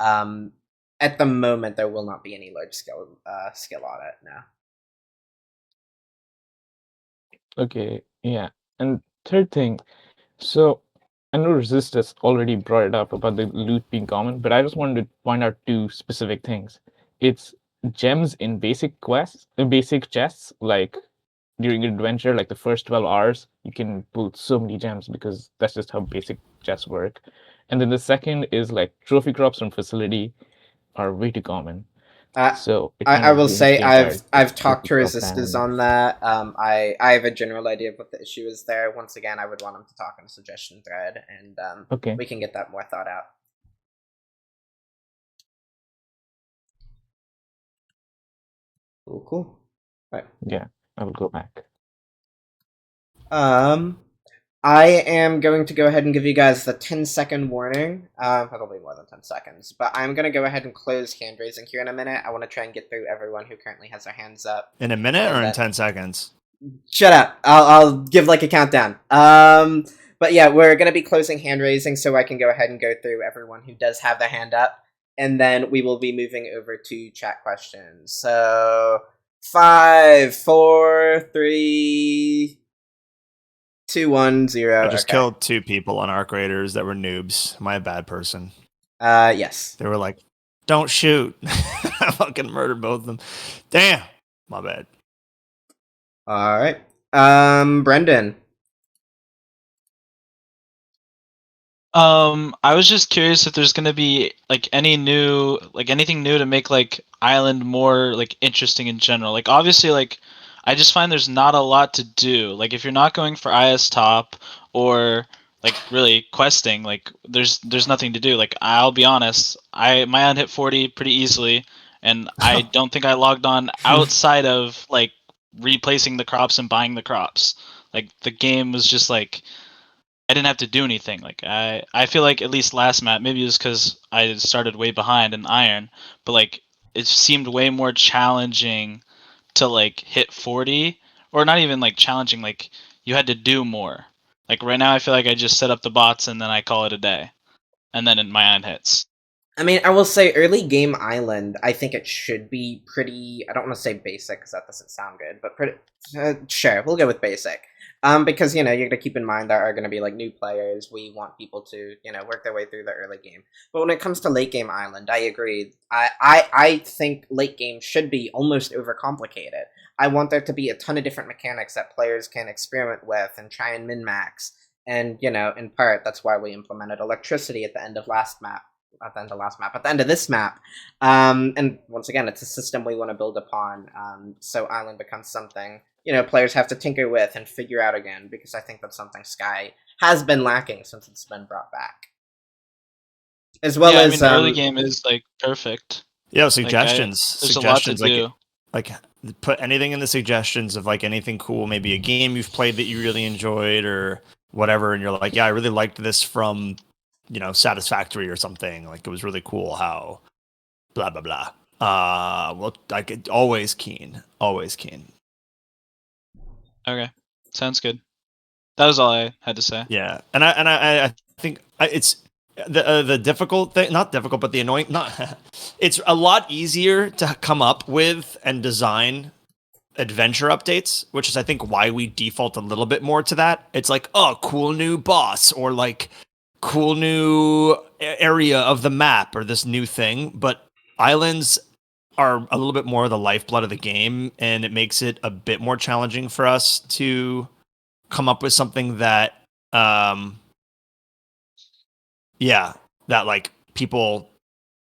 at the moment there will not be any large skill audit now. Okay, yeah. And third thing, so I know Resist has already brought it up about the loot being common, but I just wanted to point out two specific things. It's gems in basic quests, basic chests, like during an adventure, like the first 12 hours, you can pull so many gems because that's just how basic chests work. And then the second is like trophy crops from facility are way too common. So it kind I of will ruins say the entire I've talked to trophy crop Resistors ban. on that. I have a general idea of what the issue is there. Once again, I would want them to talk on a suggestion thread, and Okay. we can get that more thought out. Cool. Right. Yeah, I will go back. I am going to go ahead and give you guys the 10-second warning. Probably more than 10 seconds, but I'm going to go ahead and close hand raising here in a minute. I want to try and get through everyone who currently has their hands up. In a minute or in that- 10 seconds? Shut up. I'll give like a countdown. But yeah, we're going to be closing hand raising so I can go ahead and go through everyone who does have their hand up, and then we will be moving over to chat questions. So 5, 4, 3, 2, 1, 0. I just Okay. killed 2 people on Arc Raiders that were noobs. Am I a bad person? Yes. They were like, don't shoot. I fucking murdered both of them. Damn. My bad. All right. Brendan. I was just curious if there's gonna be like anything new to make like Island more like interesting in general. Like obviously, like I just find there's not a lot to do. Like if you're not going for IS top or like really questing, like there's nothing to do. Like I'll be honest, my island hit 40 pretty easily, and I don't think I logged on outside of like replacing the crops and buying the crops. Like the game was just like I didn't have to do anything. Like I feel like at least last map, maybe it was because I started way behind in Iron, but like it seemed way more challenging to like hit 40, or not even like challenging. Like you had to do more. Like right now, I feel like I just set up the bots and then I call it a day, and then my iron hits. I mean, I will say early game Island, I think it should be pretty, I don't want to say basic because that doesn't sound good, but pretty, sure, we'll go with basic. Because, you know, you're going to keep in mind there are going to be, like, new players. We want people to, you know, work their way through the early game. But when it comes to late game Island, I agree. I think late game should be almost overcomplicated. I want there to be a ton of different mechanics that players can experiment with and try and min-max. And, you know, in part, that's why we implemented electricity at the end of at the end of this map. And once again, it's a system we want to build upon. So Island becomes something, you know, players have to tinker with and figure out again, because I think that's something Sky has been lacking since it's been brought back. As well yeah, as I mean, early game is like perfect. Yeah, Like, suggestions. there's a lot to suggestions do. like put anything in the suggestions of like anything cool, maybe a game you've played that you really enjoyed or whatever, and you're like, yeah, I really liked this from, you know, Satisfactory or something. Like it was really cool how blah blah blah. Well, like always keen. Okay, sounds good. That was all I had to say. Yeah, and I think it's the difficult thing, not difficult, but the annoying. Not it's a lot easier to come up with and design adventure updates, which is I think why we default a little bit more to that. It's like, oh, cool new boss, or like cool new area of the map, or this new thing. But islands are a little bit more the lifeblood of the game, and it makes it a bit more challenging for us to come up with something that that like people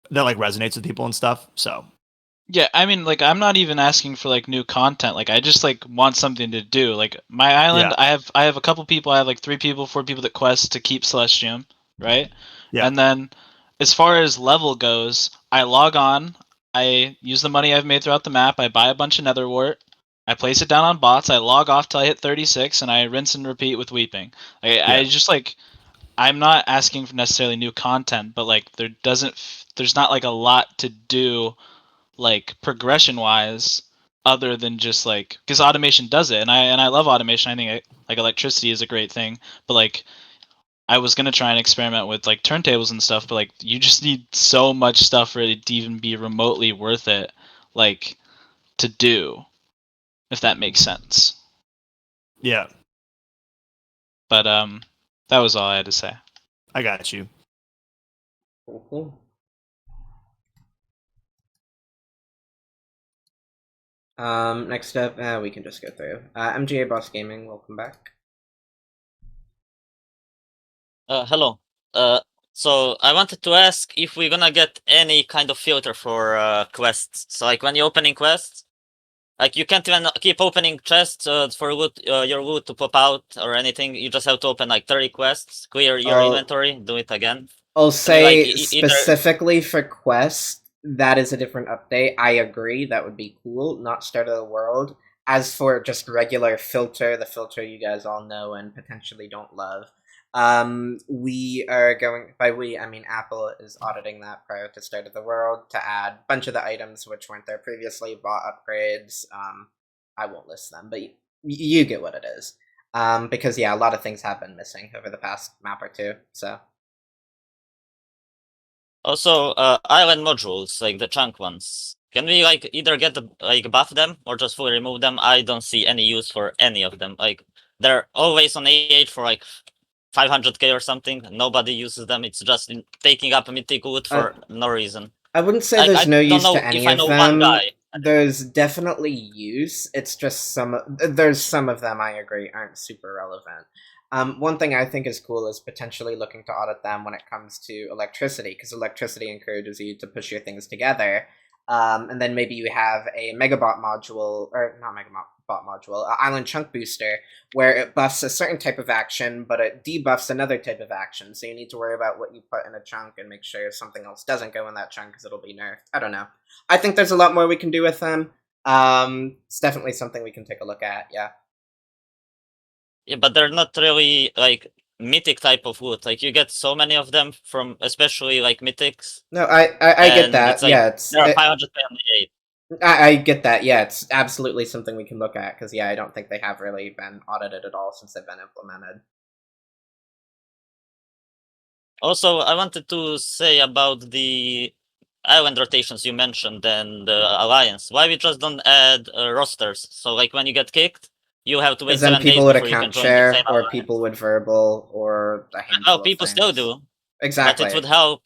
that like resonates with people and stuff. So Yeah, I mean, like, I'm not even asking for like new content. Like, I just like want something to do. Like, my island, Yeah. I have a couple people. I have like 3 people, 4 people that quest to keep Celestium, right? Yeah. And then, as far as level goes, I log on. I use the money I've made throughout the map. I buy a bunch of Nether Wart. I place it down on bots. I log off till I hit 36, and I rinse and repeat with Weeping. I just like, I'm not asking for necessarily new content, but like there's not like a lot to do, like progression wise, other than just like because automation does it, and I love automation. I think like electricity is a great thing, but like I was gonna try and experiment with like turntables and stuff, but like you just need so much stuff for it to even be remotely worth it, like to do, if that makes sense. Yeah, But that was all I had to say. I got you. Cool. Next up, we can just go through. MGA Boss Gaming, welcome back. Hello. So I wanted to ask if we're gonna get any kind of filter for quests. So like when you're opening quests, like you can't even keep opening chests for loot, your loot to pop out or anything. You just have to open like 30 quests, clear your inventory, do it again. I'll say like, specifically for quests, that is a different update. I agree, that would be cool, not start of the world. As for just regular filter, the filter you guys all know and potentially don't love, we are going, by we, I mean Apple is auditing that prior to start of the world to add a bunch of the items which weren't there previously, bought upgrades. I won't list them, but you get what it is. Because yeah, a lot of things have been missing over the past map or two, so. Also, island modules, like the chunk ones. Can we like either get the buff them or just fully remove them? I don't see any use for any of them. Like they're always on A8 for like 500k or something. Nobody uses them. It's just taking up mythic loot for no reason. I wouldn't say there's no use to any of them. There's definitely use. It's just there's some of them, I agree, aren't super relevant. One thing I think is cool is potentially looking to audit them when it comes to electricity, because electricity encourages you to push your things together. And then maybe you have a Megabot module, or not Megabot module, Island Chunk Booster, where it buffs a certain type of action, but it debuffs another type of action. So you need to worry about what you put in a chunk and make sure something else doesn't go in that chunk because it'll be nerfed. I don't know. I think there's a lot more we can do with them. It's definitely something we can take a look at, yeah. Yeah, but they're not really like mythic type of loot. Like you get so many of them from, especially like mythics. No, I get that. It's like, yeah, there are 500 on the 8. I get that. Yeah, it's absolutely something we can look at because yeah, I don't think they have really been audited at all since they've been implemented. Also, I wanted to say about the island rotations you mentioned and the alliance. Why we just don't add rosters? So like when you get kicked, you have to wait 7 days people would before you can account join share, the same or alliance. people would verbal, or a handful of people things. still do. Exactly. But it would help.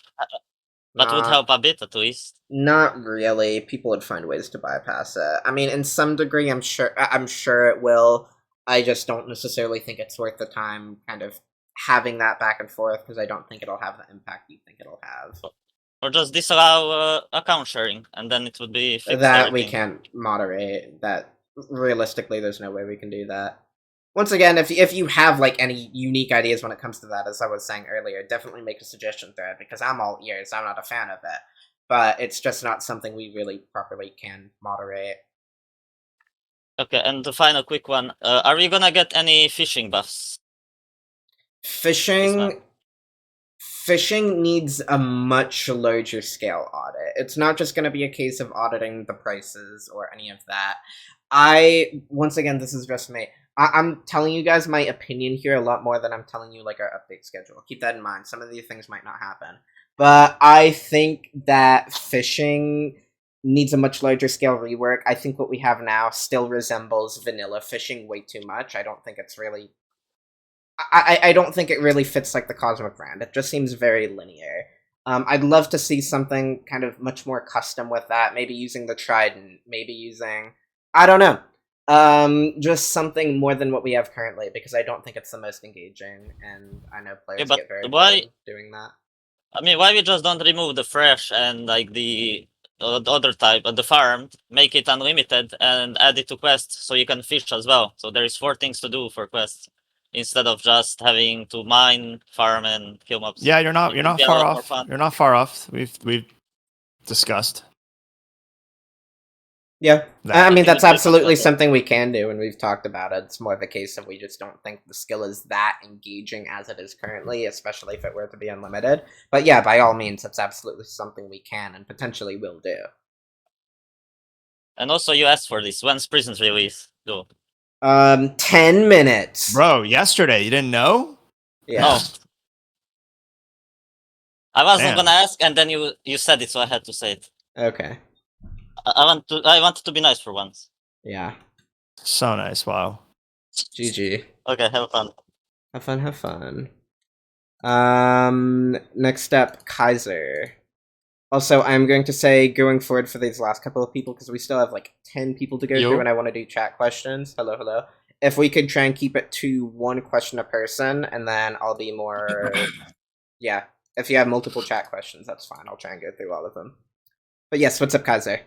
But would help a bit at least. Not really. People would find ways to bypass it. I mean, in some degree, I'm sure it will. I just don't necessarily think it's worth the time kind of having that back and forth because I don't think it'll have the impact you think it'll have. Or just disallow account sharing, and then it would be fixed. That we can't moderate. That realistically, there's no way we can do that. Once again, if you have like any unique ideas when it comes to that, as I was saying earlier, definitely make a suggestion thread because I'm all ears. I'm not a fan of it, but it's just not something we really properly can moderate. Okay, and the final quick one: are we gonna get any fishing buffs? Fishing needs a much larger scale audit. It's not just going to be a case of auditing the prices or any of that. Once again, this is just me. I'm telling you guys my opinion here a lot more than I'm telling you like our update schedule. Keep that in mind. Some of these things might not happen. But I think that fishing needs a much larger scale rework. I think what we have now still resembles vanilla fishing way too much. I don't think it's really... I don't think it really fits like the Cosmic brand. It just seems very linear. I'd love to see something kind of much more custom with that. Maybe using the Trident. Maybe using... I don't know. Just something more than what we have currently, because I don't think it's the most engaging, and I know players get very bored doing that. I mean, why we just don't remove the fresh and like the other type, the farmed, make it unlimited and add it to quests so you can fish as well. So there is 4 things to do for quests instead of just having to mine, farm, and kill mobs. Yeah, you're not far off. You're not far off. We've discussed. Yeah. That- I mean, that's It would be absolutely fantastic. something we can do, and we've talked about it. It's more of a case of we just don't think the skill is that engaging as it is currently, especially if it were to be unlimited. But yeah, by all means, that's absolutely something we can and potentially will do. And also, you asked for this. When's Prison's release? Go. 10 minutes. Bro, yesterday you didn't know? Yeah. No. I wasn't Damn. gonna ask, and then you said it, so I had to say it. Okay. I wanted to be nice for once. Yeah. So nice. Wow. GG. Okay, have fun. Have fun, have fun. Next up, Kaiser. Also, I'm going to say, going forward for these last couple of people, because we still have like 10 people to go Yo. through, and I want to do chat questions. Hello, hello. If we could try and keep it to one question a person, and then I'll be more... yeah, if you have multiple chat questions, that's fine. I'll try and go through all of them. But yes, what's up, Kaiser?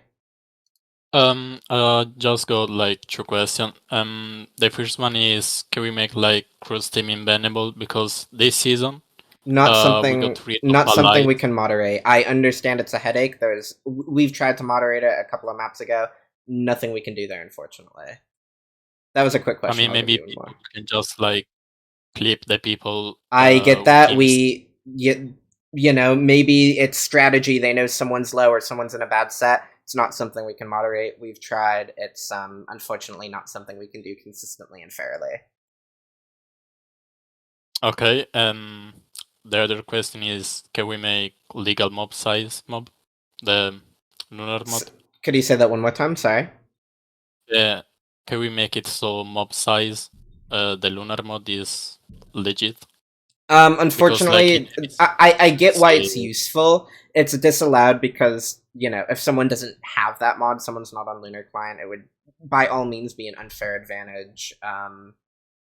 Just got like two questions. The first one is, can we make like cross teaming bannable because this season Not we something, got rid of not something we Allied. can moderate. I understand it's a headache. We've tried to moderate it a couple of maps ago. Nothing we can do there, unfortunately. That was a quick I question. mean, I'll give maybe you one people more. can just like clip the people. I get that. teams. You know, maybe it's strategy. They know someone's low or someone's in a bad set. It's not something we can moderate. We've tried. It's unfortunately not something we can do consistently and fairly. Okay. The other question is, can we make legal mob size mob, the lunar mod? Could you say that one more time? Sorry. Yeah. Can we make it so mob size, the lunar mod is legit? Unfortunately, I get why it's say- useful. It's disallowed because, you know, if someone doesn't have that mod, someone's not on Lunar Client, it would by all means be an unfair advantage.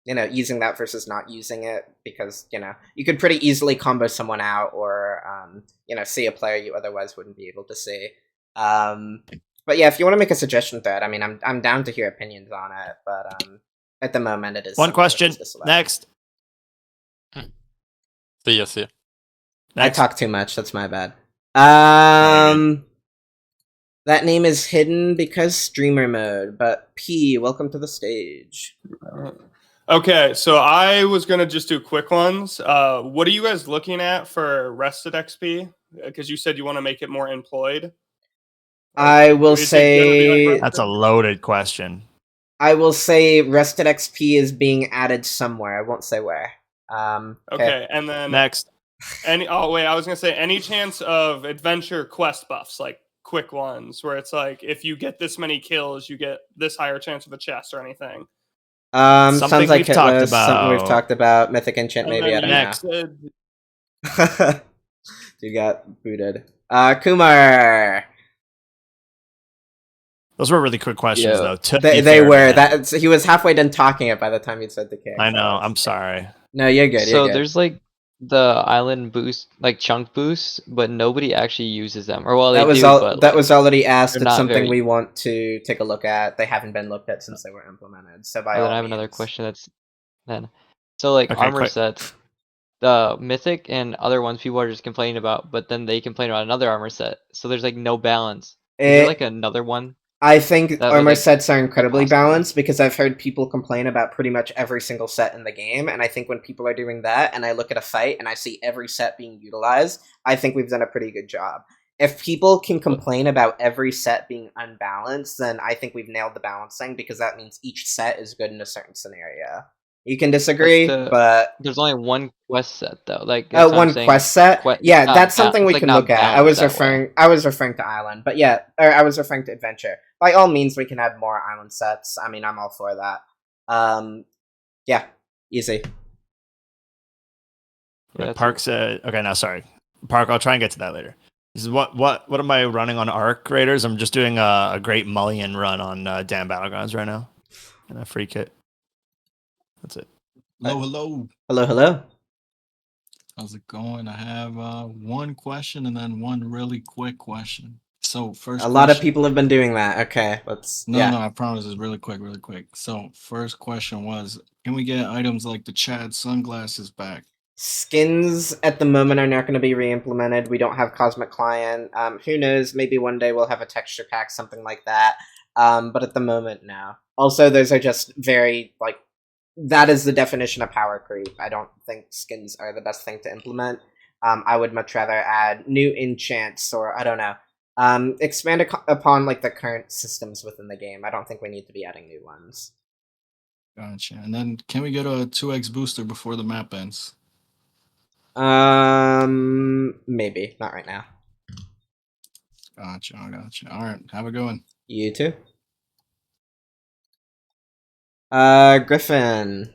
You know, using that versus not using it, because, you know, you could pretty easily combo someone out or, you know, see a player you otherwise wouldn't be able to see. But yeah, if you want to make a suggestion thread, I mean, I'm down to hear opinions on it, but at the moment it is One something that question. is disallowed. Next. See ya, see ya. I talk too much. That's my bad. That name is hidden because streamer mode. But P, welcome to the stage. Okay, so I was gonna just do quick ones. What are you guys looking at for rested XP? Because you said you want to make it more employed. I will Is it gonna be like say That's a loaded question. I will say rested XP is being added somewhere. I won't say where. Okay, and then Next. oh wait, I was gonna say any chance of adventure quest buffs, like quick ones, where it's like if you get this many kills, you get this higher chance of a chest or anything. Sounds Something like we've hit talked list, something we've about. talked about. Mythic Enchant, And maybe. I then don't Next. know. You got booted. Kumar. Those were really quick questions, Yeah. though. to They be they fair to were him. that he was halfway done talking it by the time you said the character. I know. I'm sorry. No, you're good. So You're good. there's like the island boost, like chunk boosts, but nobody actually uses them. Or well, they That was do, all. but That like, was already asked. they're It's not something very. we want to take a look at. They haven't been looked at since they were implemented. So by Oh, all then I have another means. question. That's then. So like Okay, armor quick. sets, the mythic and other ones people are just complaining about, but then they complain about another armor set. So there's like no balance. Is there like another one? I think That would, armor like, sets are be incredibly possible? balanced because I've heard people complain about pretty much every single set in the game, and I think when people are doing that, and I look at a fight and I see every set being utilized, I think we've done a pretty good job. If people can complain about every set being unbalanced, then I think we've nailed the balancing because that means each set is good in a certain scenario. You can disagree, but There's only one quest set though. Like that's what I'm one saying. quest set. Yeah, not that's ba- something we it's, like, can not look at. I balanced was that way. referring to Island, but yeah, or I was referring to Adventure. By all means, we can add more Island sets. I mean, I'm all for that. Yeah, easy. Yeah, Park said, okay, now sorry. Park, I'll try and get to that later. This is what am I running on Arc Raiders? I'm just doing a great mulligan run on Dan Battlegrounds right now. And a free kit. That's it. Hello. Hello. How's it going? I have one question and then one really quick question. So first, A lot of question- people have been doing that. Okay, let's. No, yeah. no, I promise it's really quick. So first question was, can we get items like the Chad sunglasses back? Skins at the moment are not going to be re-implemented. We don't have Cosmic Client. Who knows? Maybe one day we'll have a texture pack, something like that. But at the moment, no. Also, those are just very like that is the definition of power creep. I don't think skins are the best thing to implement. I would much rather add new enchants or I don't know. Expand upon like the current systems within the game. I don't think we need to be adding new ones. Gotcha. And then can we get a 2x booster before the map ends? Maybe not right now. Gotcha. All right, have a good one. You too. Griffin.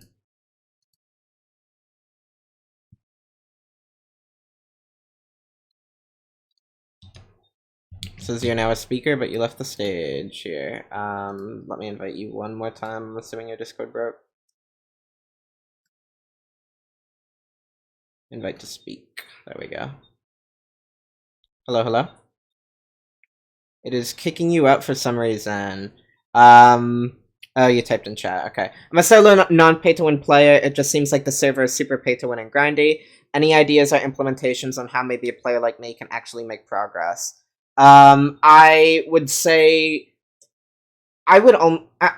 Says you're now a speaker, but you left the stage here. Let me invite you one more time. I'm assuming your Discord broke. Invite to speak. There we go. Hello, hello. It is kicking you out for some reason. Oh, you typed in chat. Okay. I'm a solo non-pay-to-win player. It just seems like the server is super pay-to-win and grindy. Any ideas or implementations on how maybe a player like me can actually make progress? I would say I would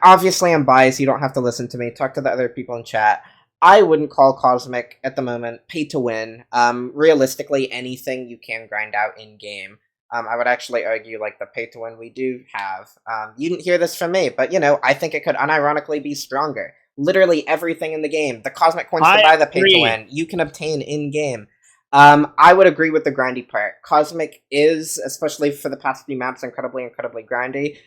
obviously I'm biased. You don't have to listen to me. Talk to the other people in chat. I wouldn't call Cosmic at the moment pay to win. Realistically, anything you can grind out in game. I would actually argue like the pay to win we do have. You didn't hear this from me, but you know I think it could unironically be stronger. Literally everything in the game, the Cosmic coins to buy the pay to win, you can obtain in game. I would agree with the grindy part. Cosmic is, especially for the past few maps, incredibly grindy.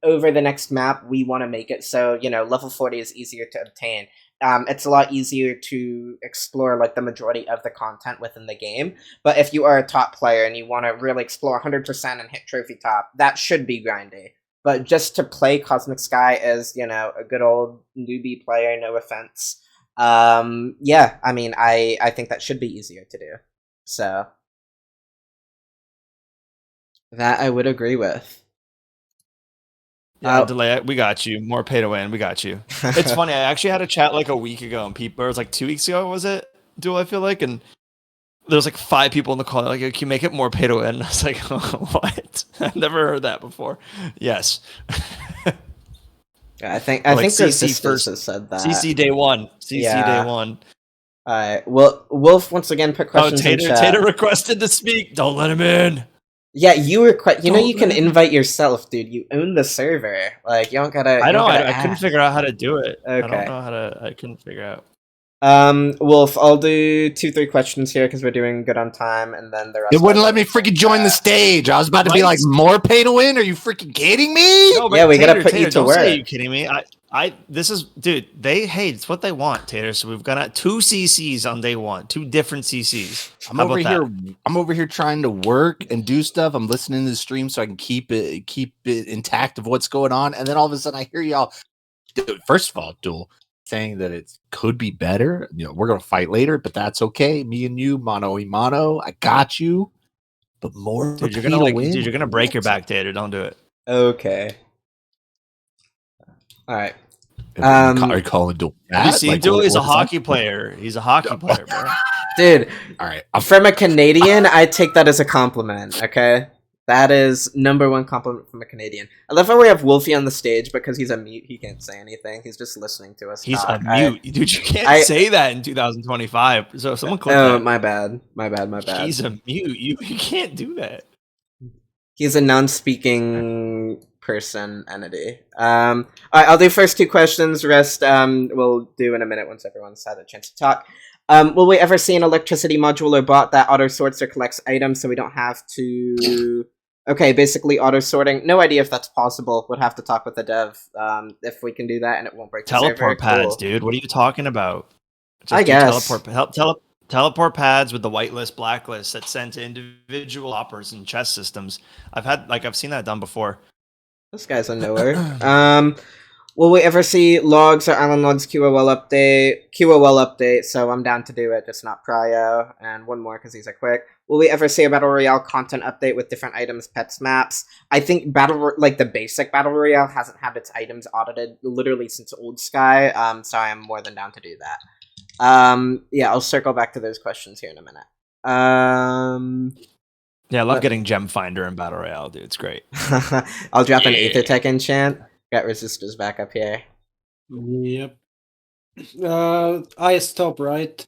Over the next map, we want to make it so, you know, level 40 is easier to obtain. It's a lot easier to explore, like, the majority of the content within the game. But if you are a top player and you want to really explore 100% and hit trophy top, that should be grindy. But just to play Cosmic Sky as, you know, a good old newbie player, no offense, yeah, I mean, I think that should be easier to do. So that I would agree with. Yeah, delay. We got you. More pay to win. We got you. It's funny. I actually had a chat like a week ago, and people, or it was like 2 weeks ago. Was it? Do I feel like? And there was like 5 people in the call. Like, can you make it more pay to win? And I was like, oh, what? I've never heard that before. Yes. Yeah, I think like their CC sisters first has said that. CC day one. CC day one. Alright. Well, Wolf once again put questions in chat. Tater requested to speak. Don't let him in. Yeah, you request. You know, you can invite yourself, dude. You own the server. Like, you don't gotta. I know. I couldn't figure out how to do it. Okay. I don't know how to. I couldn't figure out. Wolf, I'll do 2-3 questions here because we're doing good on time, and then the rest. It wouldn't let me freaking join the stage. I was about to be like, more pay to win? Are you freaking kidding me? No, yeah, we gotta put you to don't work. Say, are you kidding me? This is, dude. It's what they want, Tater. So we've got 2 CCs on day 1, 2 different CCs. I'm over here trying to work and do stuff. I'm listening to the stream so I can keep it intact of what's going on, and then all of a sudden I hear y'all. Dude, first of all, Duel saying that it could be better. You know, we're gonna fight later, but that's okay. Me and you, mano y mano. I got you. But more, dude, you're gonna break your back, Tater. Don't do it. Okay. All right. Are you calling Duel? You see, Duel is a hockey player. He's a hockey player, bro. Dude, all right. From a Canadian, I take that as a compliment. Okay, that is #1 compliment from a Canadian. I love how we have Wolfie on the stage because he's a mute. He can't say anything. He's just listening to us. He's talk. a mute, dude. You can't say that in 2025. So someone click that. My bad. He's a mute. You can't do that. He's a non-speaking person entity. All right, I'll do first 2 questions. Rest we'll do in a minute once everyone's had a chance to talk. Will we ever see an electricity module or bot that auto sorts or collects items so we don't have to... Okay, basically auto sorting. No idea if that's possible. Would have to talk with the dev if we can do that and it won't break the server. Teleport pads, cool. Dude. What are you talking about? I guess. Teleport pads with the whitelist, blacklist that send to individual operators and chess systems. I've seen that done before. This guy's a knower. Will we ever see logs or island logs QOL update? So I'm down to do it, just not prio. And one more because these are quick. Will we ever see a Battle Royale content update with different items, pets, maps? I think the basic Battle Royale hasn't had its items audited literally since Old Sky. So I am more than down to do that. Yeah, I'll circle back to those questions here in a minute. Yeah, I love getting Gem Finder in Battle Royale, dude. It's great. I'll drop an Aether Tech enchant. Got resistors back up here. Yep. IS top, right?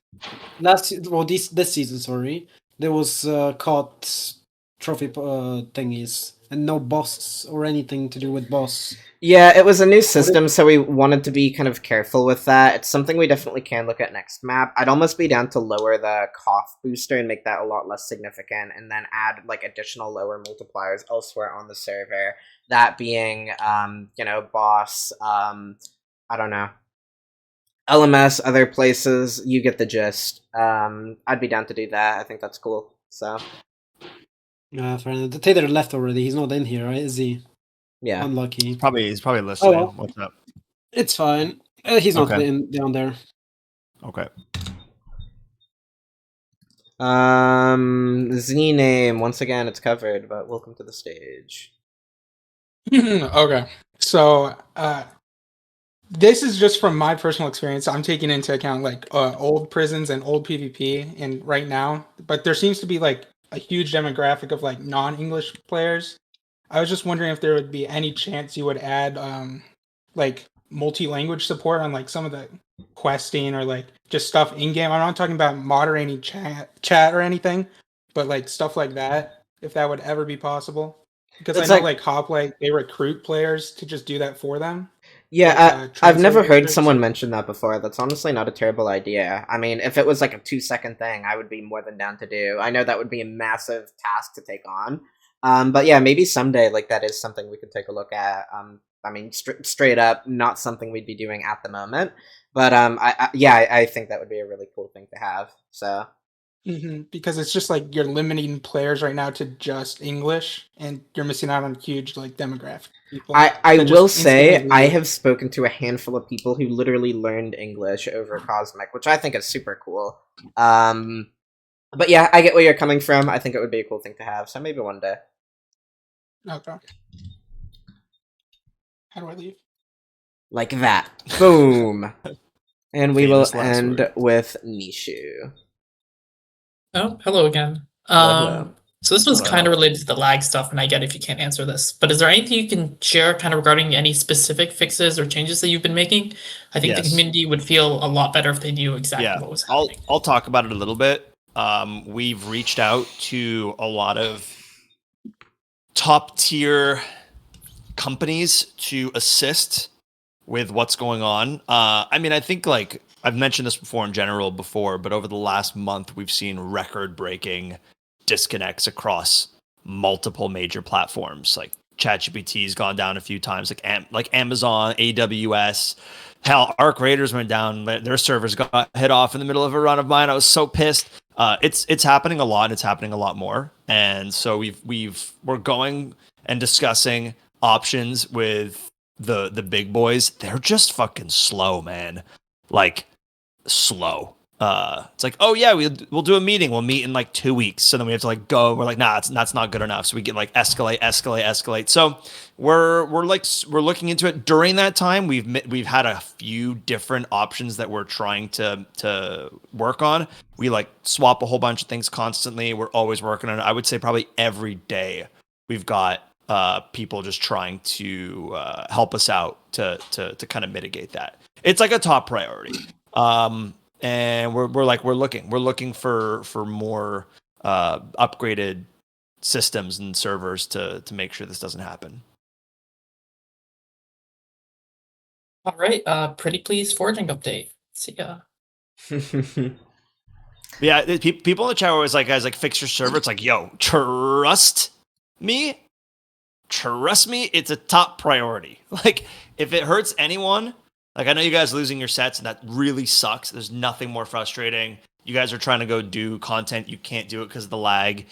This season, sorry. There was caught trophy thingies and no boss or anything to do with boss. Yeah, it was a new system, so we wanted to be kind of careful with that. It's something we definitely can look at next map. I'd almost be down to lower the cough booster and make that a lot less significant, and then add like additional lower multipliers elsewhere on the server. That being, boss, I don't know, LMS, other places. You get the gist. I'd be down to do that. I think that's cool. So. The Tater left already. He's not in here, right? Is he? Yeah. Unlucky. He's probably listening. Oh, well. What's up? It's fine. He's not Okay. down there. Okay. Z name, once again, it's covered, but welcome to the stage. Okay. So, this is just from my personal experience. I'm taking into account like old prisons and old PvP and right now, but there seems to be like a huge demographic of like non-English players. I was just wondering if there would be any chance you would add like multi-language support on like some of the questing or like just stuff in game. I'm not talking about moderating chat or anything, but like stuff like that, if that would ever be possible. Because It's I know like- like Hoplite, they recruit players to just do that for them. Yeah, I've never heard translators. someone mention that before. That's honestly not a terrible idea. I mean, if it was like a 2-second thing, I would be more than down to do. I know that would be a massive task to take on. But yeah, maybe someday, like, that is something we could take a look at. I mean, straight up, not something we'd be doing at the moment. But I think that would be a really cool thing to have. So. Because it's just like you're limiting players right now to just English, and you're missing out on huge like demographic people. I that just will say instantly I leave. have spoken to a handful of people who literally learned English over Cosmic, which I think is super cool. But yeah, I get where you're coming from. I think it would be a cool thing to have, so maybe one day. Okay. How do I leave? Like that. Boom. And we will Famous last end word. with Nishu. Oh, hello again. Hello. So this was Hello. kind of related to the lag stuff, and I get if you can't answer this. But is there anything you can share kind of regarding any specific fixes or changes that you've been making? I think the Yes. community would feel a lot better if they knew exactly Yeah, what was happening. I'll talk about it a little bit. We've reached out to a lot of top tier companies to assist with what's going on. I mean, I think like I've mentioned this before in general before, but over the last month, we've seen record breaking disconnects across multiple major platforms. Like ChatGPT's gone down a few times, like Amazon, AWS. Hell, Arc Raiders went down. Their servers got hit off in the middle of a run of mine. I was so pissed. It's happening a lot. It's happening a lot more. And so we're going and discussing options with the big boys. They're just fucking slow, man. Like slow. It's like, oh yeah, we'll do a meeting. We'll meet in like 2 weeks. So then we have to like go. We're like, nah, that's not good enough. So we get like escalate. So we're looking into it. During that time, we've had a few different options that we're trying to work on. We like swap a whole bunch of things constantly. We're always working on it. I would say probably every day we've got people just trying to help us out to kind of mitigate that. It's like a top priority. And we're looking for more upgraded systems and servers to make sure this doesn't happen. All right, pretty please forging update. See ya. Yeah, people in the chat were always like, guys, like fix your server. It's like, yo, trust me, it's a top priority. Like if it hurts anyone. Like, I know you guys are losing your sets, and that really sucks. There's nothing more frustrating. You guys are trying to go do content. You can't do it because of the lag.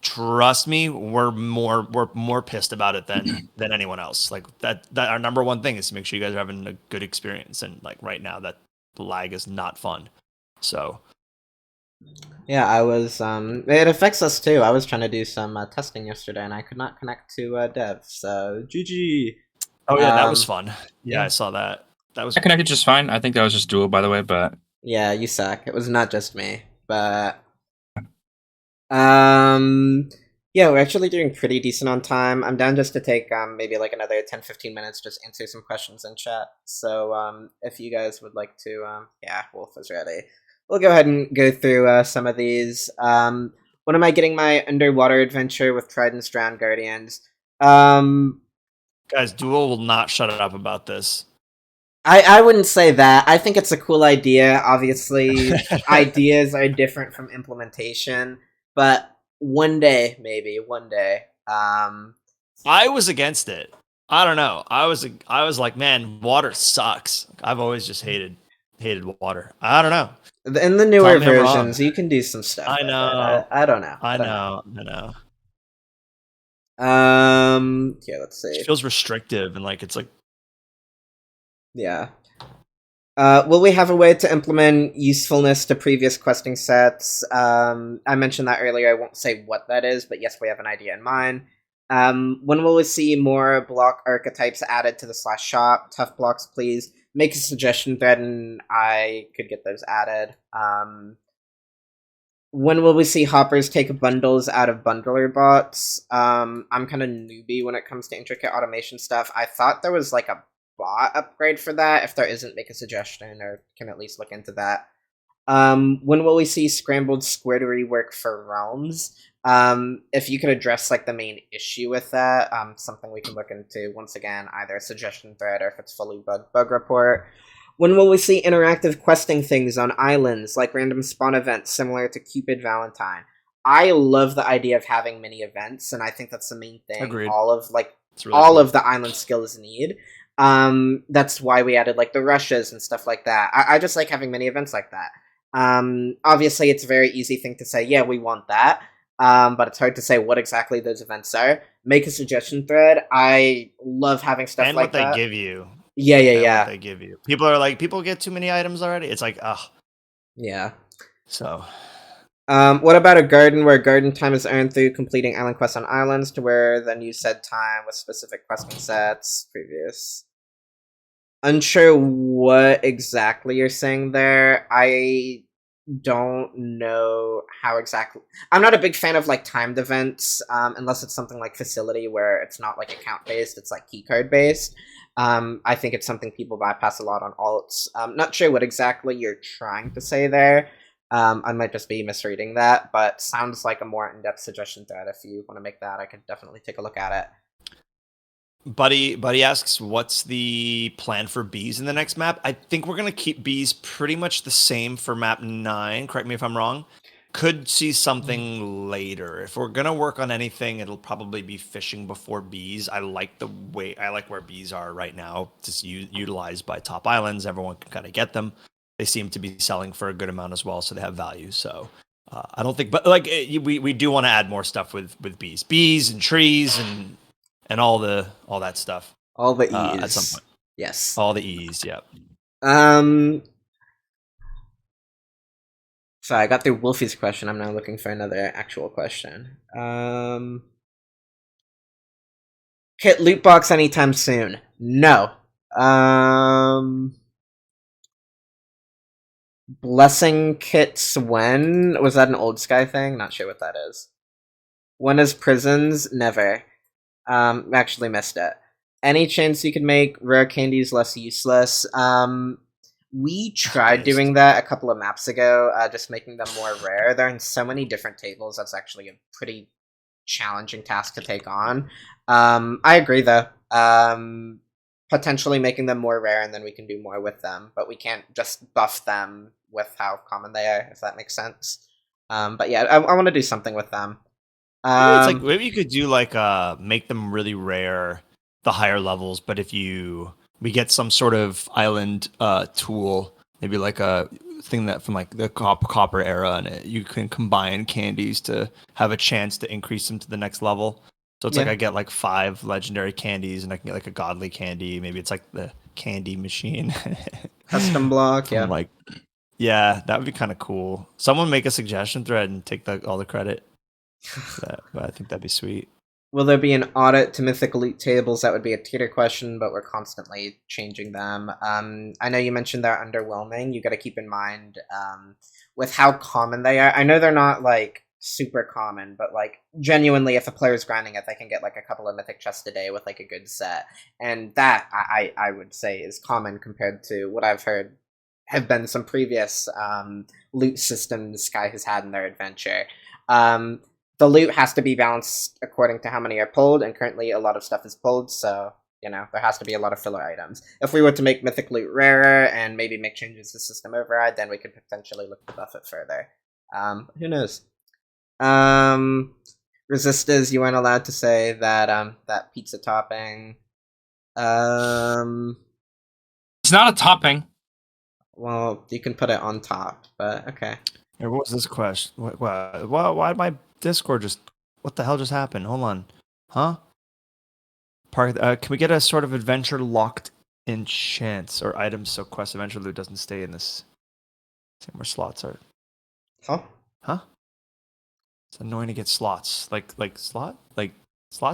Trust me, we're more pissed about it than anyone else. Like, that our number one thing is to make sure you guys are having a good experience. And, like, right now, that the lag is not fun. So... Yeah, I was, it affects us too. I was trying to do some testing yesterday, and I could not connect to dev, so GG. Oh, yeah, that was fun. Yeah, I saw that. That was I connected just fine. I think that was just Duo, by the way, but yeah, you suck. It was not just me, but Yeah, we're actually doing pretty decent on time. I'm down just to take maybe like another 10-15 minutes, just answer some questions in chat. So if you guys would like to, yeah, Wolf is ready. We'll go ahead and go through some of these. When am I getting my underwater adventure with Trident's Drowned Guardians? Guys, Duel will not shut up about this. I wouldn't say that. I think it's a cool idea. Obviously, ideas are different from implementation, but one day, maybe one day. I was against it. I don't know. I was like, man, water sucks. I've always just hated water. I don't know. In the newer Tell me I'm wrong. versions, you can do some stuff. I with it. know. I don't know. I don't know. know. Yeah, let's see. It feels restrictive and like it's like. Yeah. Will we have a way to implement usefulness to previous questing sets? I mentioned that earlier. I won't say what that is, but yes, we have an idea in mind. When will we see more block archetypes added to the /shop? Tough blocks, please. Make a suggestion thread and I could get those added. When will we see hoppers take bundles out of bundler bots? I'm kind of newbie when it comes to intricate automation stuff. I thought there was like a bot upgrade for that. If there isn't, make a suggestion or can at least look into that. When will we see scrambled squid rework for realms? If you could address like the main issue with that, something we can look into. Once again, either a suggestion thread or if it's fully bug report. When will we see interactive questing things on islands, like random spawn events similar to Cupid Valentine? I love the idea of having mini events, and I think that's the main thing. Agreed. All of really all cool. of the island skills need. That's why we added like the rushes and stuff like that. I just like having mini events like that. Obviously, it's a very easy thing to say, yeah, we want that. But it's hard to say what exactly those events are. Make a suggestion thread. I love having stuff And like what that. they give you. Yeah. What they give you. People are like, people get too many items already. It's like, ugh. Yeah. So. What about a garden where garden time is earned through completing island quests on islands to where then you said time with specific questing sets previous? Unsure what exactly you're saying there. I don't know how exactly. I'm not a big fan of like timed events, unless it's something like facility where it's not like account based, it's like keycard based. I think it's something people bypass a lot on alts. Not sure what exactly you're trying to say there. I might just be misreading that, but sounds like a more in-depth suggestion thread. If you want to make that, I could definitely take a look at it. Buddy asks, what's the plan for bees in the next map? I think we're going to keep bees pretty much the same for map 9. Correct me if I'm wrong. Could see something later. If we're going to work on anything, it'll probably be fishing before bees. I like where bees are right now. Just utilized by top islands. Everyone can kind of get them. They seem to be selling for a good amount as well, so they have value. So I don't think, but like we do want to add more stuff with bees and trees and all that stuff. All the E's. At some point. Yes. All the E's, yeah. So I got through Wolfie's question. I'm now looking for another actual question. Kit loot box anytime soon? No. Blessing kits when? Was that an Old Sky thing? Not sure what that is. When is prisons? Never. Actually missed it. Any chance you could make rare candies less useless? We tried doing that a couple of maps ago, just making them more rare. They're in so many different tables, that's actually a pretty challenging task to take on. I agree, though. Potentially making them more rare, and then we can do more with them, but we can't just buff them with how common they are, if that makes sense. But yeah, I want to do something with them. It's like maybe you could do like make them really rare, the higher levels, but if we get some sort of island tool, maybe like a thing that from like the copper era, and you can combine candies to have a chance to increase them to the next level. So it's like I get like 5 legendary candies, and I can get like a godly candy. Maybe it's like the candy machine. Custom block, yeah. Like, yeah, that would be kind of cool. Someone make a suggestion thread and take all the credit. But I think that'd be sweet. Will there be an audit to Mythic Elite tables? That would be a tier question, but we're constantly changing them. I know you mentioned they're underwhelming. You got to keep in mind with how common they are. I know they're not like super common, but like genuinely, if a player's grinding it, they can get like a couple of mythic chests a day with like a good set, and that I would say is common compared to what I've heard have been some previous loot systems Sky has had in their adventure. The loot has to be balanced according to how many are pulled, and currently a lot of stuff is pulled, so there has to be a lot of filler items. If we were to make mythic loot rarer and maybe make changes to system override, then we could potentially look to buff it further. Who knows? Resistors, you weren't allowed to say that that pizza topping. It's not a topping. Well, you can put it on top, but okay. Hey, what was this question? Why did my Discord just? What the hell just happened? Hold on, huh? Can we get a sort of adventure locked in chance or items so quest adventure loot doesn't stay in this? Same where slots are. Huh? Huh? It's annoying to get slots. Like slot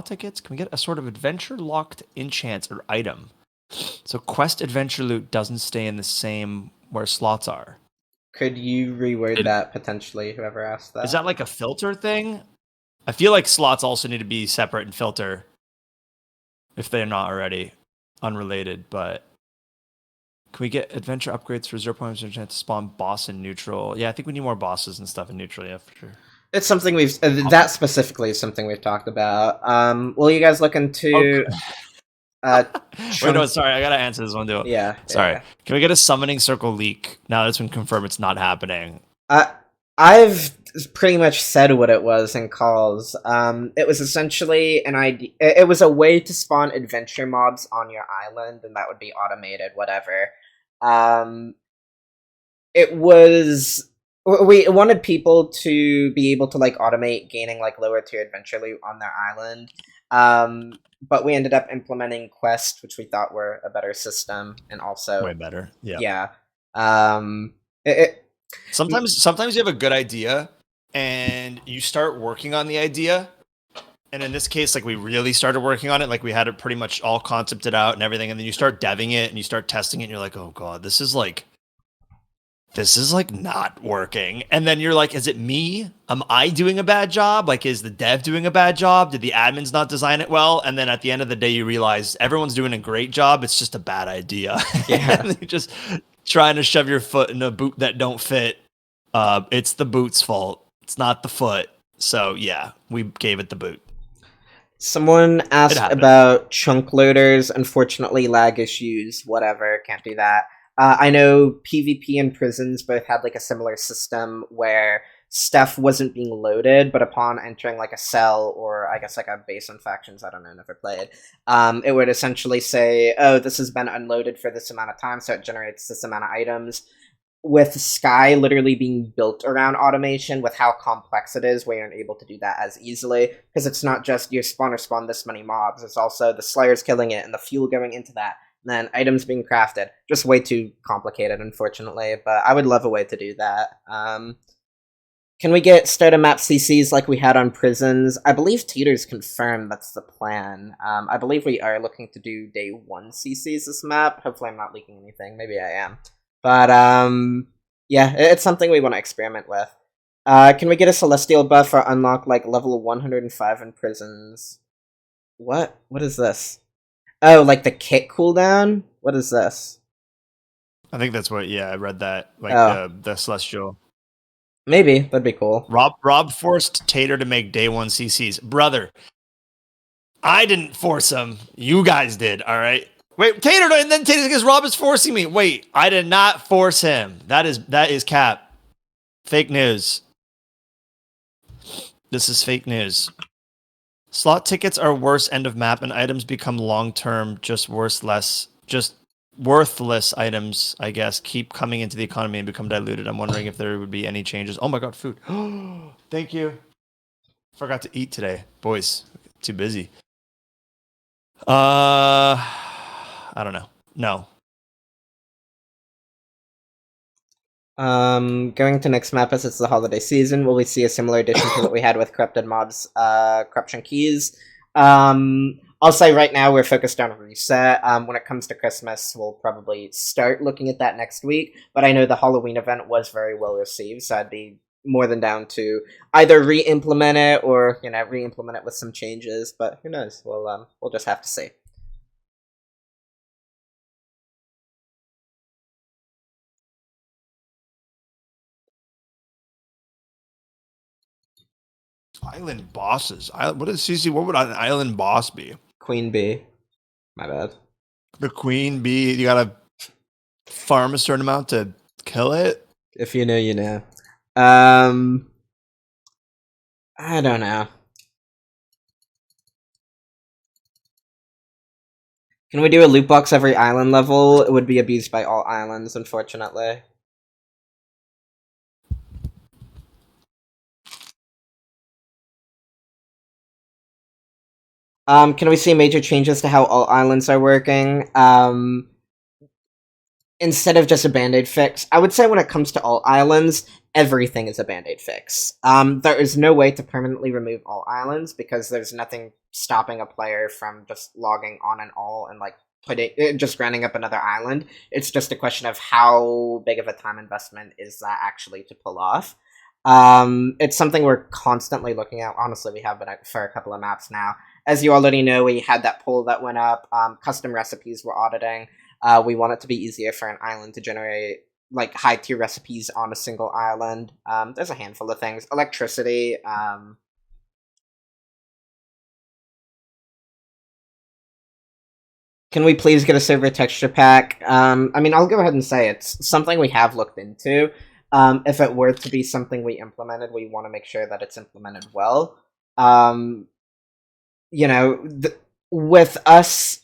tickets. Can we get a sort of adventure locked in chance or item so quest adventure loot doesn't stay in the same where slots are? Could you reword that potentially? Whoever asked that. Is that like a filter thing? I feel like slots also need to be separate and filter if they're not already unrelated. But can we get adventure upgrades for 0.1% chance to spawn boss in neutral? Yeah, I think we need more bosses and stuff in neutral. Yeah, for sure. It's something we've that specifically is something we've talked about. Will you guys look into? Wait, no, sorry, I gotta answer this one too. Yeah. Sorry. Yeah. Can we get a summoning circle leak? Now that it's been confirmed it's not happening. I've pretty much said what it was in calls. It was essentially an idea. It was a way to spawn adventure mobs on your island, and that would be automated, whatever. It was. We wanted people to be able to like automate gaining like lower tier adventure loot on their island. But we ended up implementing Quest, which we thought were a better system, and also way better. Yeah. Yeah. Sometimes you have a good idea and you start working on the idea. And in this case, like we really started working on it, like we had it pretty much all concepted out and everything, and then you start deving it and you start testing it and you're like, oh god, this is like not working. And then you're like, is it me? Am I doing a bad job? Like, is the dev doing a bad job? Did the admins not design it well? And then at the end of the day, you realize everyone's doing a great job. It's just a bad idea. Yeah. And you're just trying to shove your foot in a boot that don't fit. It's the boot's fault. It's not the foot. So yeah, we gave it the boot. Someone asked about chunk loaders. Unfortunately, lag issues. Whatever, can't do that. I know PvP and prisons both had like a similar system where stuff wasn't being loaded, but upon entering like a cell or I guess like a base on factions, I don't know, never played, it would essentially say, oh, this has been unloaded for this amount of time, so it generates this amount of items. With Sky literally being built around automation, with how complex it is, we aren't able to do that as easily, because it's not just your spawner spawn this many mobs, it's also the Slayers killing it and the fuel going into that. Then items being crafted. Just way too complicated, unfortunately, but I would love a way to do that. Can we get starter map CCs like we had on prisons? I believe Teeter's confirmed that's the plan. I believe we are looking to do day 1 CCs this map. Hopefully I'm not leaking anything. Maybe I am. But, yeah, it's something we want to experiment with. Can we get a Celestial buff or unlock, like, level 105 in prisons? What? What is this? Oh, like the kit cooldown? What is this? I think that's what. Yeah, I read that. Like the Celestial. Maybe that'd be cool. Rob forced Tater to make day 1 CCs, brother. I didn't force him. You guys did. All right. Wait, Tater, and then Tater because Rob is forcing me. Wait, I did not force him. That is cap. Fake news. This is fake news. Slot tickets are worse end of map, and items become long-term, just worthless items, I guess, keep coming into the economy and become diluted. I'm wondering if there would be any changes. Oh my god, food. Thank you. Forgot to eat today. Boys, too busy. I don't know. No. Going to next map as it's the holiday season, will we see a similar addition to what we had with corrupted mobs, corruption keys? I'll say right now we're focused on reset. When it comes to Christmas, we'll probably start looking at that next week, but I know the Halloween event was very well received, so I'd be more than down to either re-implement it or re-implement it with some changes. But who knows? We'll just have to see. Island bosses. What is CC? What would an island boss be? Queen bee. My bad. The queen bee. You gotta farm a certain amount to kill it. If you know, you know. I don't know. Can we do a loot box every island level? It would be abused by all islands, unfortunately. Can we see major changes to how all islands are working? Instead of just a band-aid fix, I would say when it comes to all islands, everything is a band-aid fix. There is no way to permanently remove all islands because there's nothing stopping a player from just logging on an all and just grinding up another island. It's just a question of how big of a time investment is that actually to pull off. It's something we're constantly looking at. Honestly, we have been for a couple of maps now. As you already know, we had that poll that went up. Custom recipes we're auditing. We want it to be easier for an island to generate high tier recipes on a single island. There's a handful of things. Electricity. Can we please get a server texture pack? I mean, I'll go ahead and say it's something we have looked into. If it were to be something we implemented, we want to make sure that it's implemented well. With us,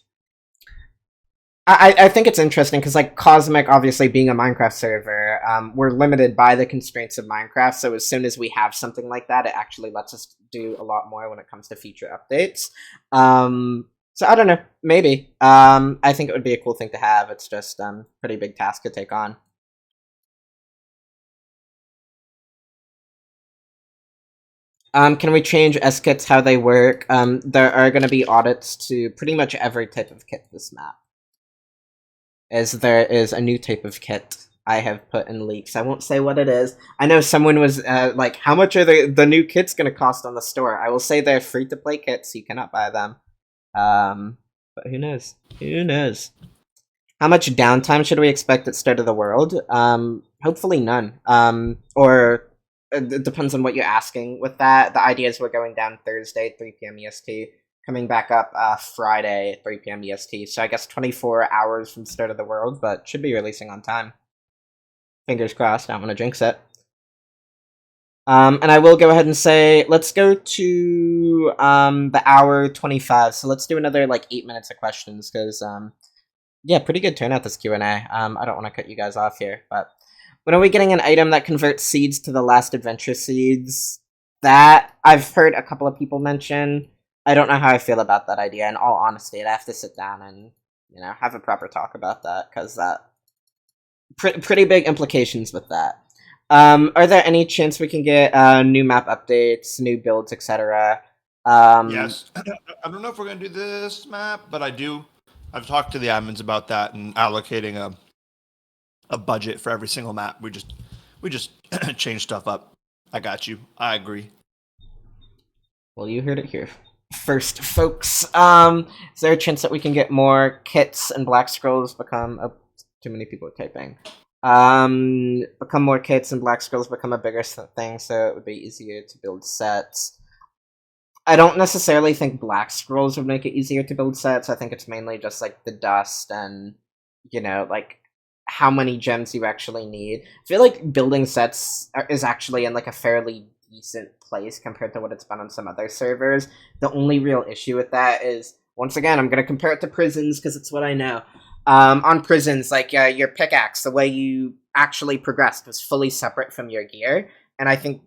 I think it's interesting because Cosmic obviously being a Minecraft server, we're limited by the constraints of Minecraft. So as soon as we have something like that, it actually lets us do a lot more when it comes to feature updates. So I don't know, maybe. I think it would be a cool thing to have. It's just pretty big task to take on. Can we change S-kits, how they work? There are going to be audits to pretty much every type of kit this map. As there is a new type of kit I have put in leaks. I won't say what it is. I know someone was like, how much are the new kits going to cost on the store? I will say they're free-to-play kits, so you cannot buy them. But who knows? Who knows? How much downtime should we expect at Start of the World? Hopefully none. Or it depends on what you're asking with that. The idea is we're going down Thursday, 3 p.m. EST, coming back up Friday, 3 p.m. EST. So I guess 24 hours from Start of the World, but should be releasing on time. Fingers crossed, I don't want to jinx it. And I will go ahead and say, let's go to the hour 25. So let's do another 8 minutes of questions, because yeah, pretty good turnout this Q&A. I don't want to cut you guys off here, but when are we getting an item that converts seeds to the last adventure seeds? That I've heard a couple of people mention. I don't know how I feel about that idea. In all honesty, I'd have to sit down and have a proper talk about that, because that pretty big implications with that. Are there any chance we can get new map updates, new builds, etc.? Yes. I don't know if we're gonna do this map, but I do. I've talked to the admins about that and allocating a budget for every single map. We just change stuff up. I got you. I agree. Well, you heard it here first, folks. Is there a chance that we can get more kits and Black Scrolls become too many people are typing? Become more kits and Black Scrolls become a bigger thing, so it would be easier to build sets. I don't necessarily think Black Scrolls would make it easier to build sets. I think it's mainly just the dust and how many gems you actually need. I feel like building sets is actually in a fairly decent place compared to what it's been on some other servers. The only real issue with that is, once again, I'm going to compare it to Prisons because it's what I know. On Prisons, your pickaxe, the way you actually progressed was fully separate from your gear, and I think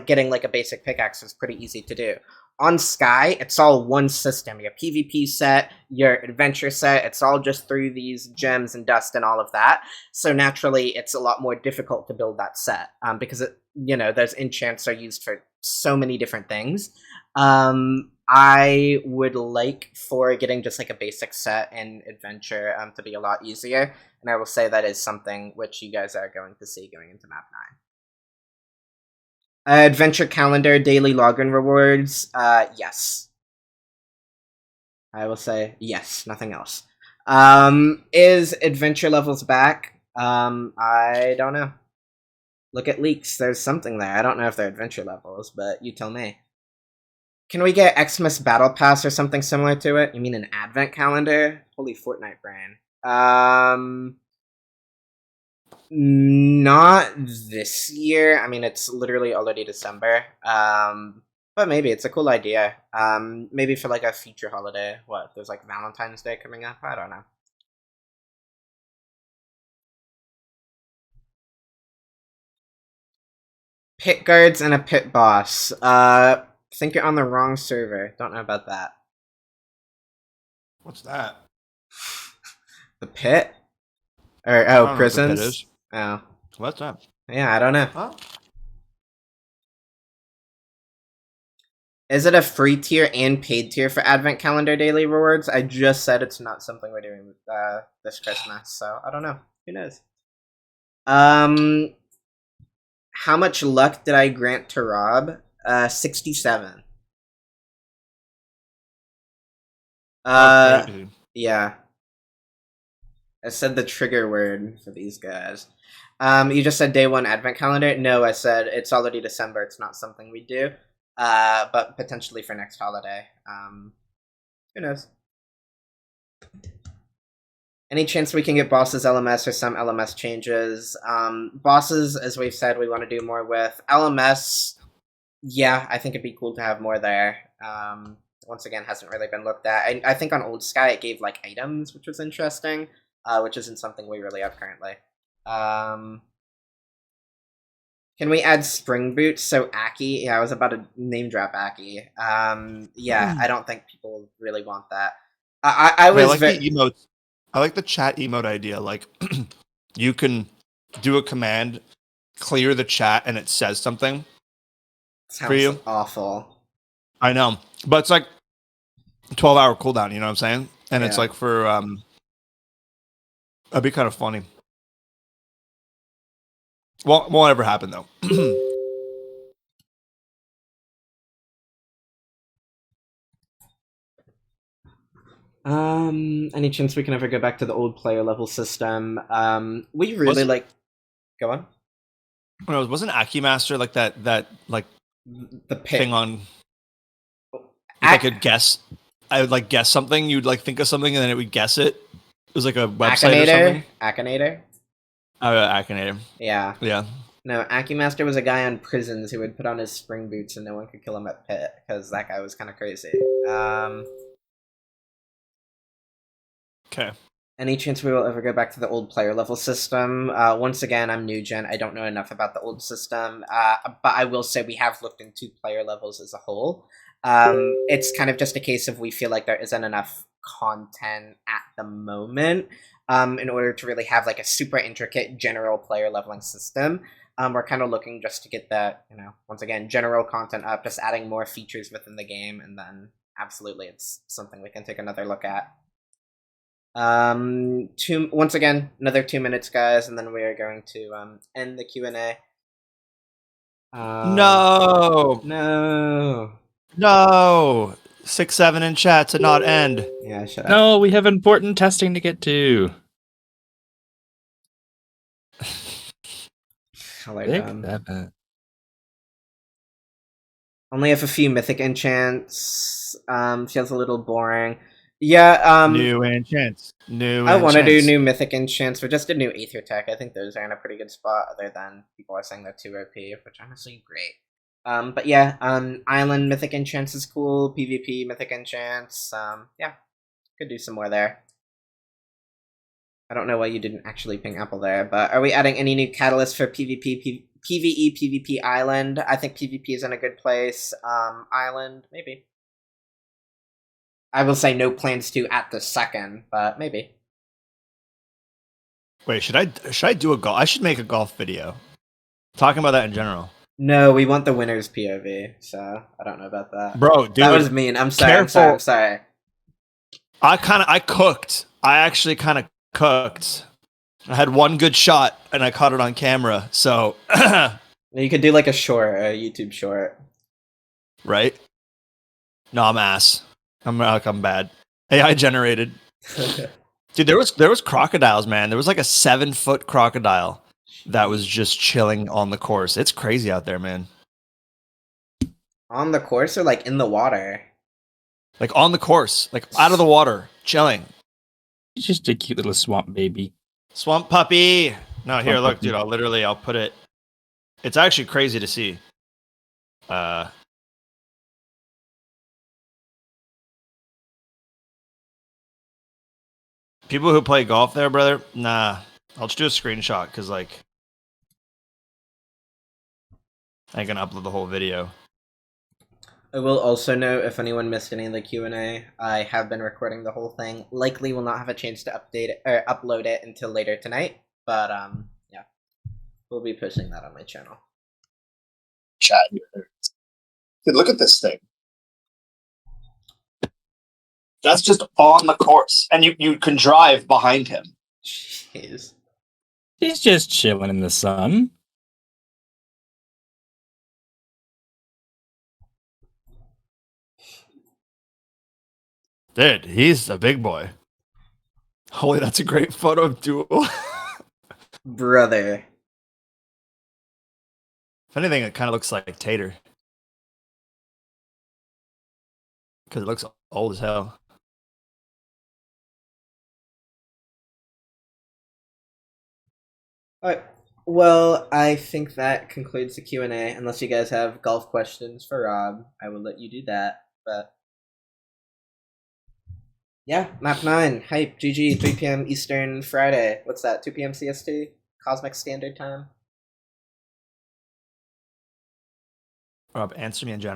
getting a basic pickaxe is pretty easy to do. On Sky, it's all one system. Your PvP set, your adventure set, it's all just through these gems and dust and all of that. So naturally, it's a lot more difficult to build that set because those enchants are used for so many different things. I would like for getting just a basic set in adventure to be a lot easier, and I will say that is something which you guys are going to see going into map 9. Adventure calendar, daily login rewards. Yes. I will say yes, nothing else. Is adventure levels back? I don't know. Look at leaks. There's something there. I don't know if they're adventure levels, but you tell me. Can we get Xmas Battle Pass or something similar to it? You mean an advent calendar? Holy Fortnite brain. Not this year. I mean, it's literally already December. But maybe it's a cool idea. Maybe for like a future holiday. What? There's like Valentine's Day coming up. I don't know. Pit guards and a pit boss. Think you're on the wrong server. Don't know about that. What's that? The pit? Or I don't know what the pit prisons? is. Oh. What's that? Yeah, I don't know. Huh? Is it a free tier and paid tier for Advent Calendar daily rewards? I just said it's not something we're doing this Christmas, so I don't know. Who knows? How much luck did I grant to Rob? 67. Crazy. Yeah. I said the trigger word for these guys. You just said day one Advent Calendar? No, I said it's already December. It's not something we do. But potentially for next holiday. Who knows? Any chance we can get bosses LMS or some LMS changes? Bosses, as we've said, we want to do more with. LMS, yeah, I think it'd be cool to have more there. Once again, hasn't really been looked at. I think on Old Sky it gave like items, which was interesting, which isn't something we really have currently. Can we add spring boots? So Aki, yeah, I was about to name drop Aki. Yeah, I don't think people really want that. I was like the emotes. I like the chat emote idea. Like, you can do a command, clear the chat, and it says something Sounds for you. Awful. I know, but it's like 12-hour cooldown. You know what I'm saying? And it's Yeah. like for that'd be kind of funny. Won't ever happen though. Any chance we can ever go back to the old player level system? We really Wasn't- like. Go on. No, wasn't Aki Master like that like the pit thing on? I could guess. I would like guess something. You'd like think of something, and then it would guess it. It was like a website or something. Akinator? Oh, Akinator. Yeah. Yeah. No, Akimaster was a guy on prisons who would put on his spring boots and no one could kill him at pit, because that guy was kind of crazy. Okay. Any chance we will ever go back to the old player level system? Once again, I'm new gen. I don't know enough about the old system, but I will say we have looked into player levels as a whole. It's kind of just a case of we feel like there isn't enough content at the moment in order to really have like a super intricate general player leveling system. We're kind of looking just to get that, once again, general content up, just adding more features within the game, and then absolutely it's something we can take another look at. Once again, another 2 minutes, guys, and then we are going to end the Q&A. No. No. 6-7 in chat to not end. Yeah, shut up. No, we have important testing to get to. Only have a few mythic enchants. Feels a little boring. Yeah, New enchants. I want to do new mythic enchants. We just did new Aether Tech. I think those are in a pretty good spot, other than people are saying they're too OP, which honestly great. But yeah, Island mythic enchants is cool. PvP mythic enchants. Yeah, could do some more there. I don't know why you didn't actually ping Apple there, but are we adding any new catalysts for PvE, PvP Island? I think PvP is in a good place. Island, maybe. I will say no plans to at the second, but maybe. Wait, should I do a golf? I should make a golf video. Talking about that in general. No, we want the winner's POV, so I don't know about that. Bro, dude. That was mean. I'm sorry. Careful. I'm sorry. I cooked. I actually kind of cooked. I had one good shot and I caught it on camera. So You could do like a short, a YouTube short. Right? No, I'm ass. I'm bad. AI generated. Dude, there was crocodiles, man. There was like a 7-foot crocodile that was just chilling on the course. It's crazy out there, man. On the course or like in the water? Like on the course, like out of the water, chilling. It's just a cute little swamp baby. Swamp puppy. No, here, Swamp look, puppy. dude. I'll put it. It's actually crazy to see. People who play golf there, brother. Nah, I'll just do a screenshot because like I ain't gonna upload the whole video. I will also note if anyone missed any of the Q&A, I have been recording the whole thing. Likely will not have a chance to update it or upload it until later tonight, but yeah, we'll be posting that on my channel. Chat here. Dude, look at this thing. That's just on the course, and you can drive behind him. Jeez. He's just chilling in the sun. Dude, he's a big boy. Holy, that's a great photo of Duel. Brother. If anything, it kind of looks like Tater. Because it looks old as hell. Alright. Well, I think that concludes the Q&A. Unless you guys have golf questions for Rob, I will let you do that. But yeah, map 9, hype, GG, 3 p.m. Eastern Friday. What's that? 2 p.m. CST? Cosmic Standard Time. Rob, answer me in general.